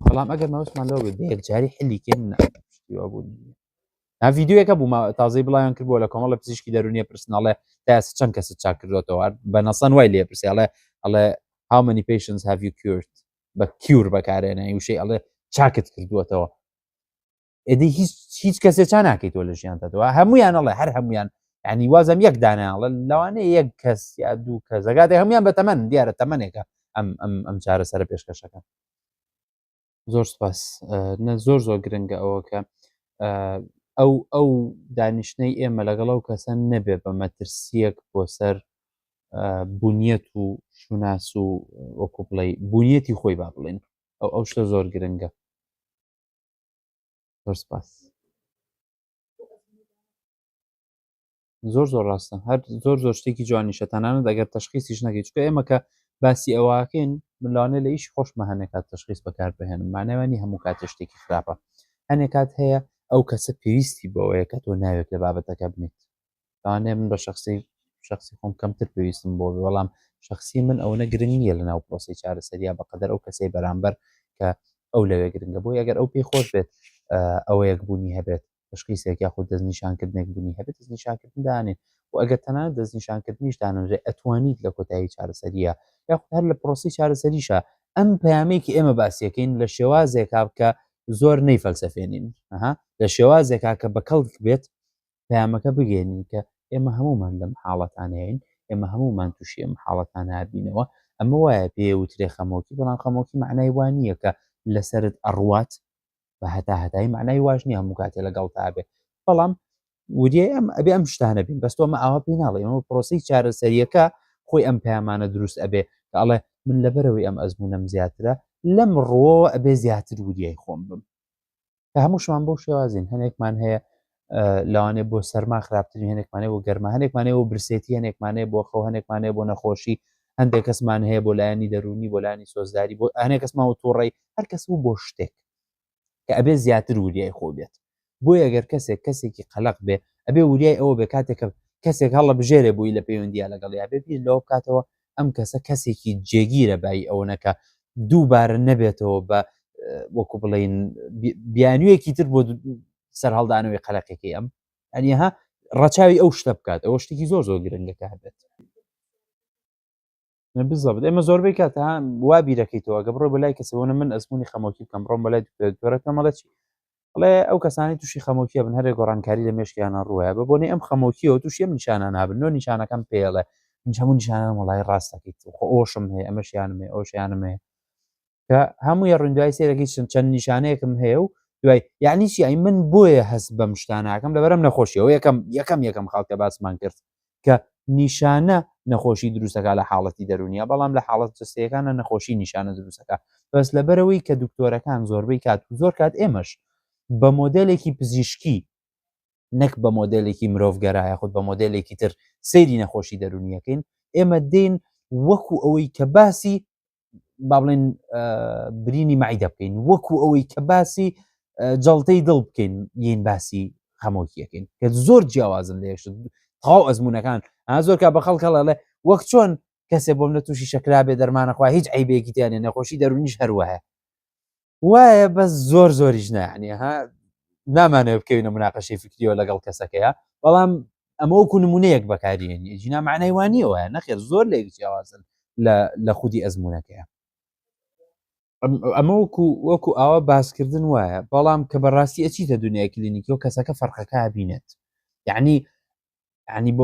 بەڵام ئەگەر مەبەستمان لەوە بێ یەکجاری حلیکەین نشتیوە بوونی ڤیددیوەکە بوومە تازەی بڵیان کردبووە لە کۆمەڵە پزیشکی دەرونیە پرسناڵێ تا چەند کەست چاک کردوێتەوە بە نەسەن وای لێ پرسیاڵێ ئەڵێ how many patients have you cured بە کیور بەکارێنە وشەی ئەڵێ چاکت کردووەتەوە ئێدی هیچ کەسێ چا ناکەیتەوە لە ژیانتەوە هەمویان ئەڵێ هەر هەمویان ینی وازم یەک داناڵە لەوانەیە یەک کەس یا دوو کە زەگاتێ هەمویان بە تەمەن دیارە تەمەنێکە ئەم چارەسەرە پێشکەشەکە زۆر سپاس زۆر زۆر گرنگە ئەوە کە ئەو دانیشتەی ئێمە لەگەڵ ئەو کەسە نەبێ بە مەترسیەک بۆ سەر بوونیەت و شوناس و وەکو بڵێ بوونیەتی خۆی با بڵێن ئەو شتە زۆر گرنگە زۆر سپاس زۆر ڕاستە هەر زۆر شتێکی جوانیشە تەنانەت ئەگەر تەشخیصیش نەکەیت چکە ئێمە کە باسی ئەوواکەین ملاانێ لە ئیش خۆشمە هەنێک کات تەشخیص بەکار بهێنم مانەوانی هەموو کاتە شتێکی خراپە هەنێک کات هەیە ئەو کەسە پێویستی بەوەیە کە تۆ ناوێت لە بابەتەکە بنیت داوانێ من بە شخصی خۆم کەمتر پێویستم بۆ بەڵام شخصی من ئەوە گرنگ نییە لە ناو پرۆسی چارەسەریە بەقەدەر ئەو کەسەی بەرامبەر کە ئەو لەوێ گرنگە بۆ ئەگەر ئەو پێی خۆش بێت ئەوە یەک بوونی هەبێت تشخیصێک یاخود دەستنیشانکردنێک بوونی هەبێت دەستنیشانکردن دانێت و ئەگەر تەنانەت دەستنیشانکردنیش دانەژێ ئەتوانیت لە کۆتایی چارەسەریە یاخود هەر لە پرۆسی چارەسەریشە ئەم پەیامێکی ئێمە باسیەکەین لە شێوازێکا بکە زۆر نەیفەلسەفێنین لە شێوازێکا کە بەکەڵک بێت پەیامەکە بگەێنین کە ئێمە هەمومان لەم حاڵەتانەیەین ئێمە هەمومان تووشی ئەم حاڵەتان هابینەوە ئەمە وایە پێوترێ خەمۆکی بەڵام خەمۆکی معنای وانییە کە لەسرت ئەڕوات بە هەتای معنای واش نیە هەموو کاتێ لەگەڵ تا بێ بەڵام وریە ئەم ئەبێ ئەم شتانە بین بەستۆمە ئاوا پێی ناڵێ ئەمە پرۆسی چارەسەریەکە خۆی ئەم پەیامانە دروست ئەبێ کە ئەڵێ من لەبەرەوەی ئەم ئەزمونەم زیاترە لەم ڕۆ ئەبێ زیاتر وریای خۆم بم کە هەمووشمان بۆ شێوازین هەنێکمان هەیە لەوانێ بۆ سەرما خراپترین هەنێکمانێ بۆ گەرمە هەنێکمانێ بۆ برسێتی هەنێکمانێ بۆ خەو هەنێکمانێ بۆ نەخۆشی هەندێک کەسمان هەیە بۆ لایەنی دەرونی بۆ لانی سۆزداری بۆ هەنێک کەسمان و تووڕێی هەر کەس و بۆ شتێک کە ئەبێ زیاتر وریای خۆ بێت بۆی ئەگەر کەسێکی قەلق بێ ئەبێ وریای ئەوە بێ کاتێکە کەسێک هەڵە بژێرێ بووی لە پەیوەندیە لەگەڵ یا بێ لەوە بکاتەوە ئەم کەسە کەسێکی جێگیرە بای ئەوەنەکە دووبارە نەبێتەوە بە وەکو بڵین بیانوویەکی تر بۆ سەر هەڵدانەوەی قەلقێکی ئەم ئەنیها ڕەچاوی ئەو شتە بکات ئەوە شتێکی زۆر گرنگەکە هەبێت بزەبێت ئێمە زۆربەی کات وا بیرەکەیتەوە گە بڕۆ بەلای کەسەوەنە من ئەزمموی خەمۆکی بکەم ڕۆم بەلای دکتۆرەکە مەڵە چی بڵێ ئەو کەسانی تووشی خەمۆکیە بن هەرێک گۆڕانکاری لە مێشکیانە ڕوایە بە بۆنی ئەم خەمۆکیەوە تووشی ئەم نیشانە نابن نۆ نیشانەکەم پێڵێ هەموو نیشانە وڵای ڕاستەکەیت ئۆشم هەیە ئەمەشیانم هەیە ئەوشیانم هەیە کە هەمووی ڕوندوای سێرەکەی چەند نیشانەیەکم هەیە و دوای یعنی چی ئەی من بۆیە هەست بەم شتانەکەم لەبەرم نەخۆشیەوە یەکەم خاڵکە باسمان کرد کە نیشانە نەخۆشی دروستەکە لە حاڵەتی دەرونیە بەڵام لە حاڵەت جستەکانە نەخۆشی نیشانە دروستەکە بەس لەبەرەوەی کە دکتۆرەکان زۆربەی کات و زۆر کات ئێمەش بە مۆدلێکی پزیشکی نەک بە مۆدلێکی مرۆڤگەرایە خود بە مۆدلێکی تر سەیری نەخۆشی دەرونیەکەین ئێمە دێن وەکو ئەوەی کە باسی با بڵێن برینی مەعیدە بکەین وەکو ئەوەی کە باسی جەڵتەی دڵ بکەین یین باسی خەمۆکیەکەین کە زۆر جیاوازن لێشت تەواو ئەزمونونەکان زۆر کا بە خەڵکەڵێ وەک چۆن کەسێ بۆم لە تووشی شەکرا بێ دەرمانەخوا هیچ عیبێکی تیانێ نەخۆشی دەرونیش هەروەهە وایە بەس زۆریش نایعنی ها نامانێ بکەوینە مناقەشەی فکریەوە لەگەڵ کەسەکەیە بەڵام ئەمە وەکو نمونەیەک بەکارێنی ژینا معنای وانیەوە نەخێر زۆر لێک جیاوازن لە خودی ئەزمونونەکەیە ئەمە وەکو ئاوا باسکردن وایە بەڵام کە بەڕاستی ئەچیتە دنیای کلینیکی و کەسەکە فەرقەکە بینێت یعنی ینی بۆ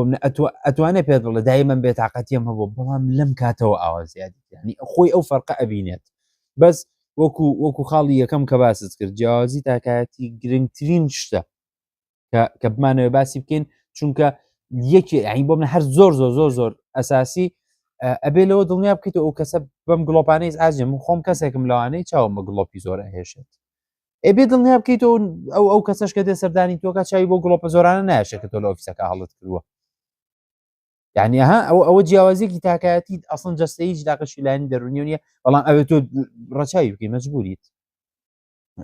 ئەتوانێت پێت بڵێ دایمەن بێتاقەتیم هەبوو بەڵام لەم کاتەوە ئاوا زیادی ینی خۆی ئەو فەرقە ئەبینێت بەس وەکو خاڵی یەکەم کە باست کرد جیاوازی تاکایەتی گرنگترین شتە کە بمانەوە باسی بکەین چونکە یەکی ئەین بۆ من هەر زۆر ئەساسی ئەبێ لەوە دڵنیا بکەیتەوە ئەو کەسە بەم گڵۆپانەی ئاژێ من خۆم کەسێکم لەوانەی چاوم بە گڵۆپی زۆر ئەهێشێت ئەبێ دڵنیا بکەیتەوە ئەو کەسەش کە دێ سەردانی تۆکە چاوی بۆ گڵۆپە زۆرانە نایشێت کە تۆ لە ئۆفیسەکە هەڵت کردووە یعنی ئەوە جیاوازێکی تاکایەتی ئەسڵ جەستەیی جداقەشی لایەنی دەرونی نیە بەڵام ئەوێت تۆ ڕەچاوی بکەی مەجبوریت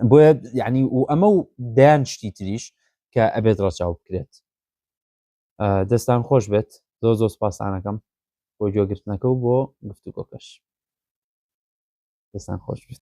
بۆیە یعنی و ئەمە و دایان شتی تریش کە ئەبێت ڕەچاو بکرێت دەستان خۆش بێت زۆر سپاسانەکەم بۆ گوێگرتنەکە و بۆ گفتوگۆکەش دەستان خۆش بێت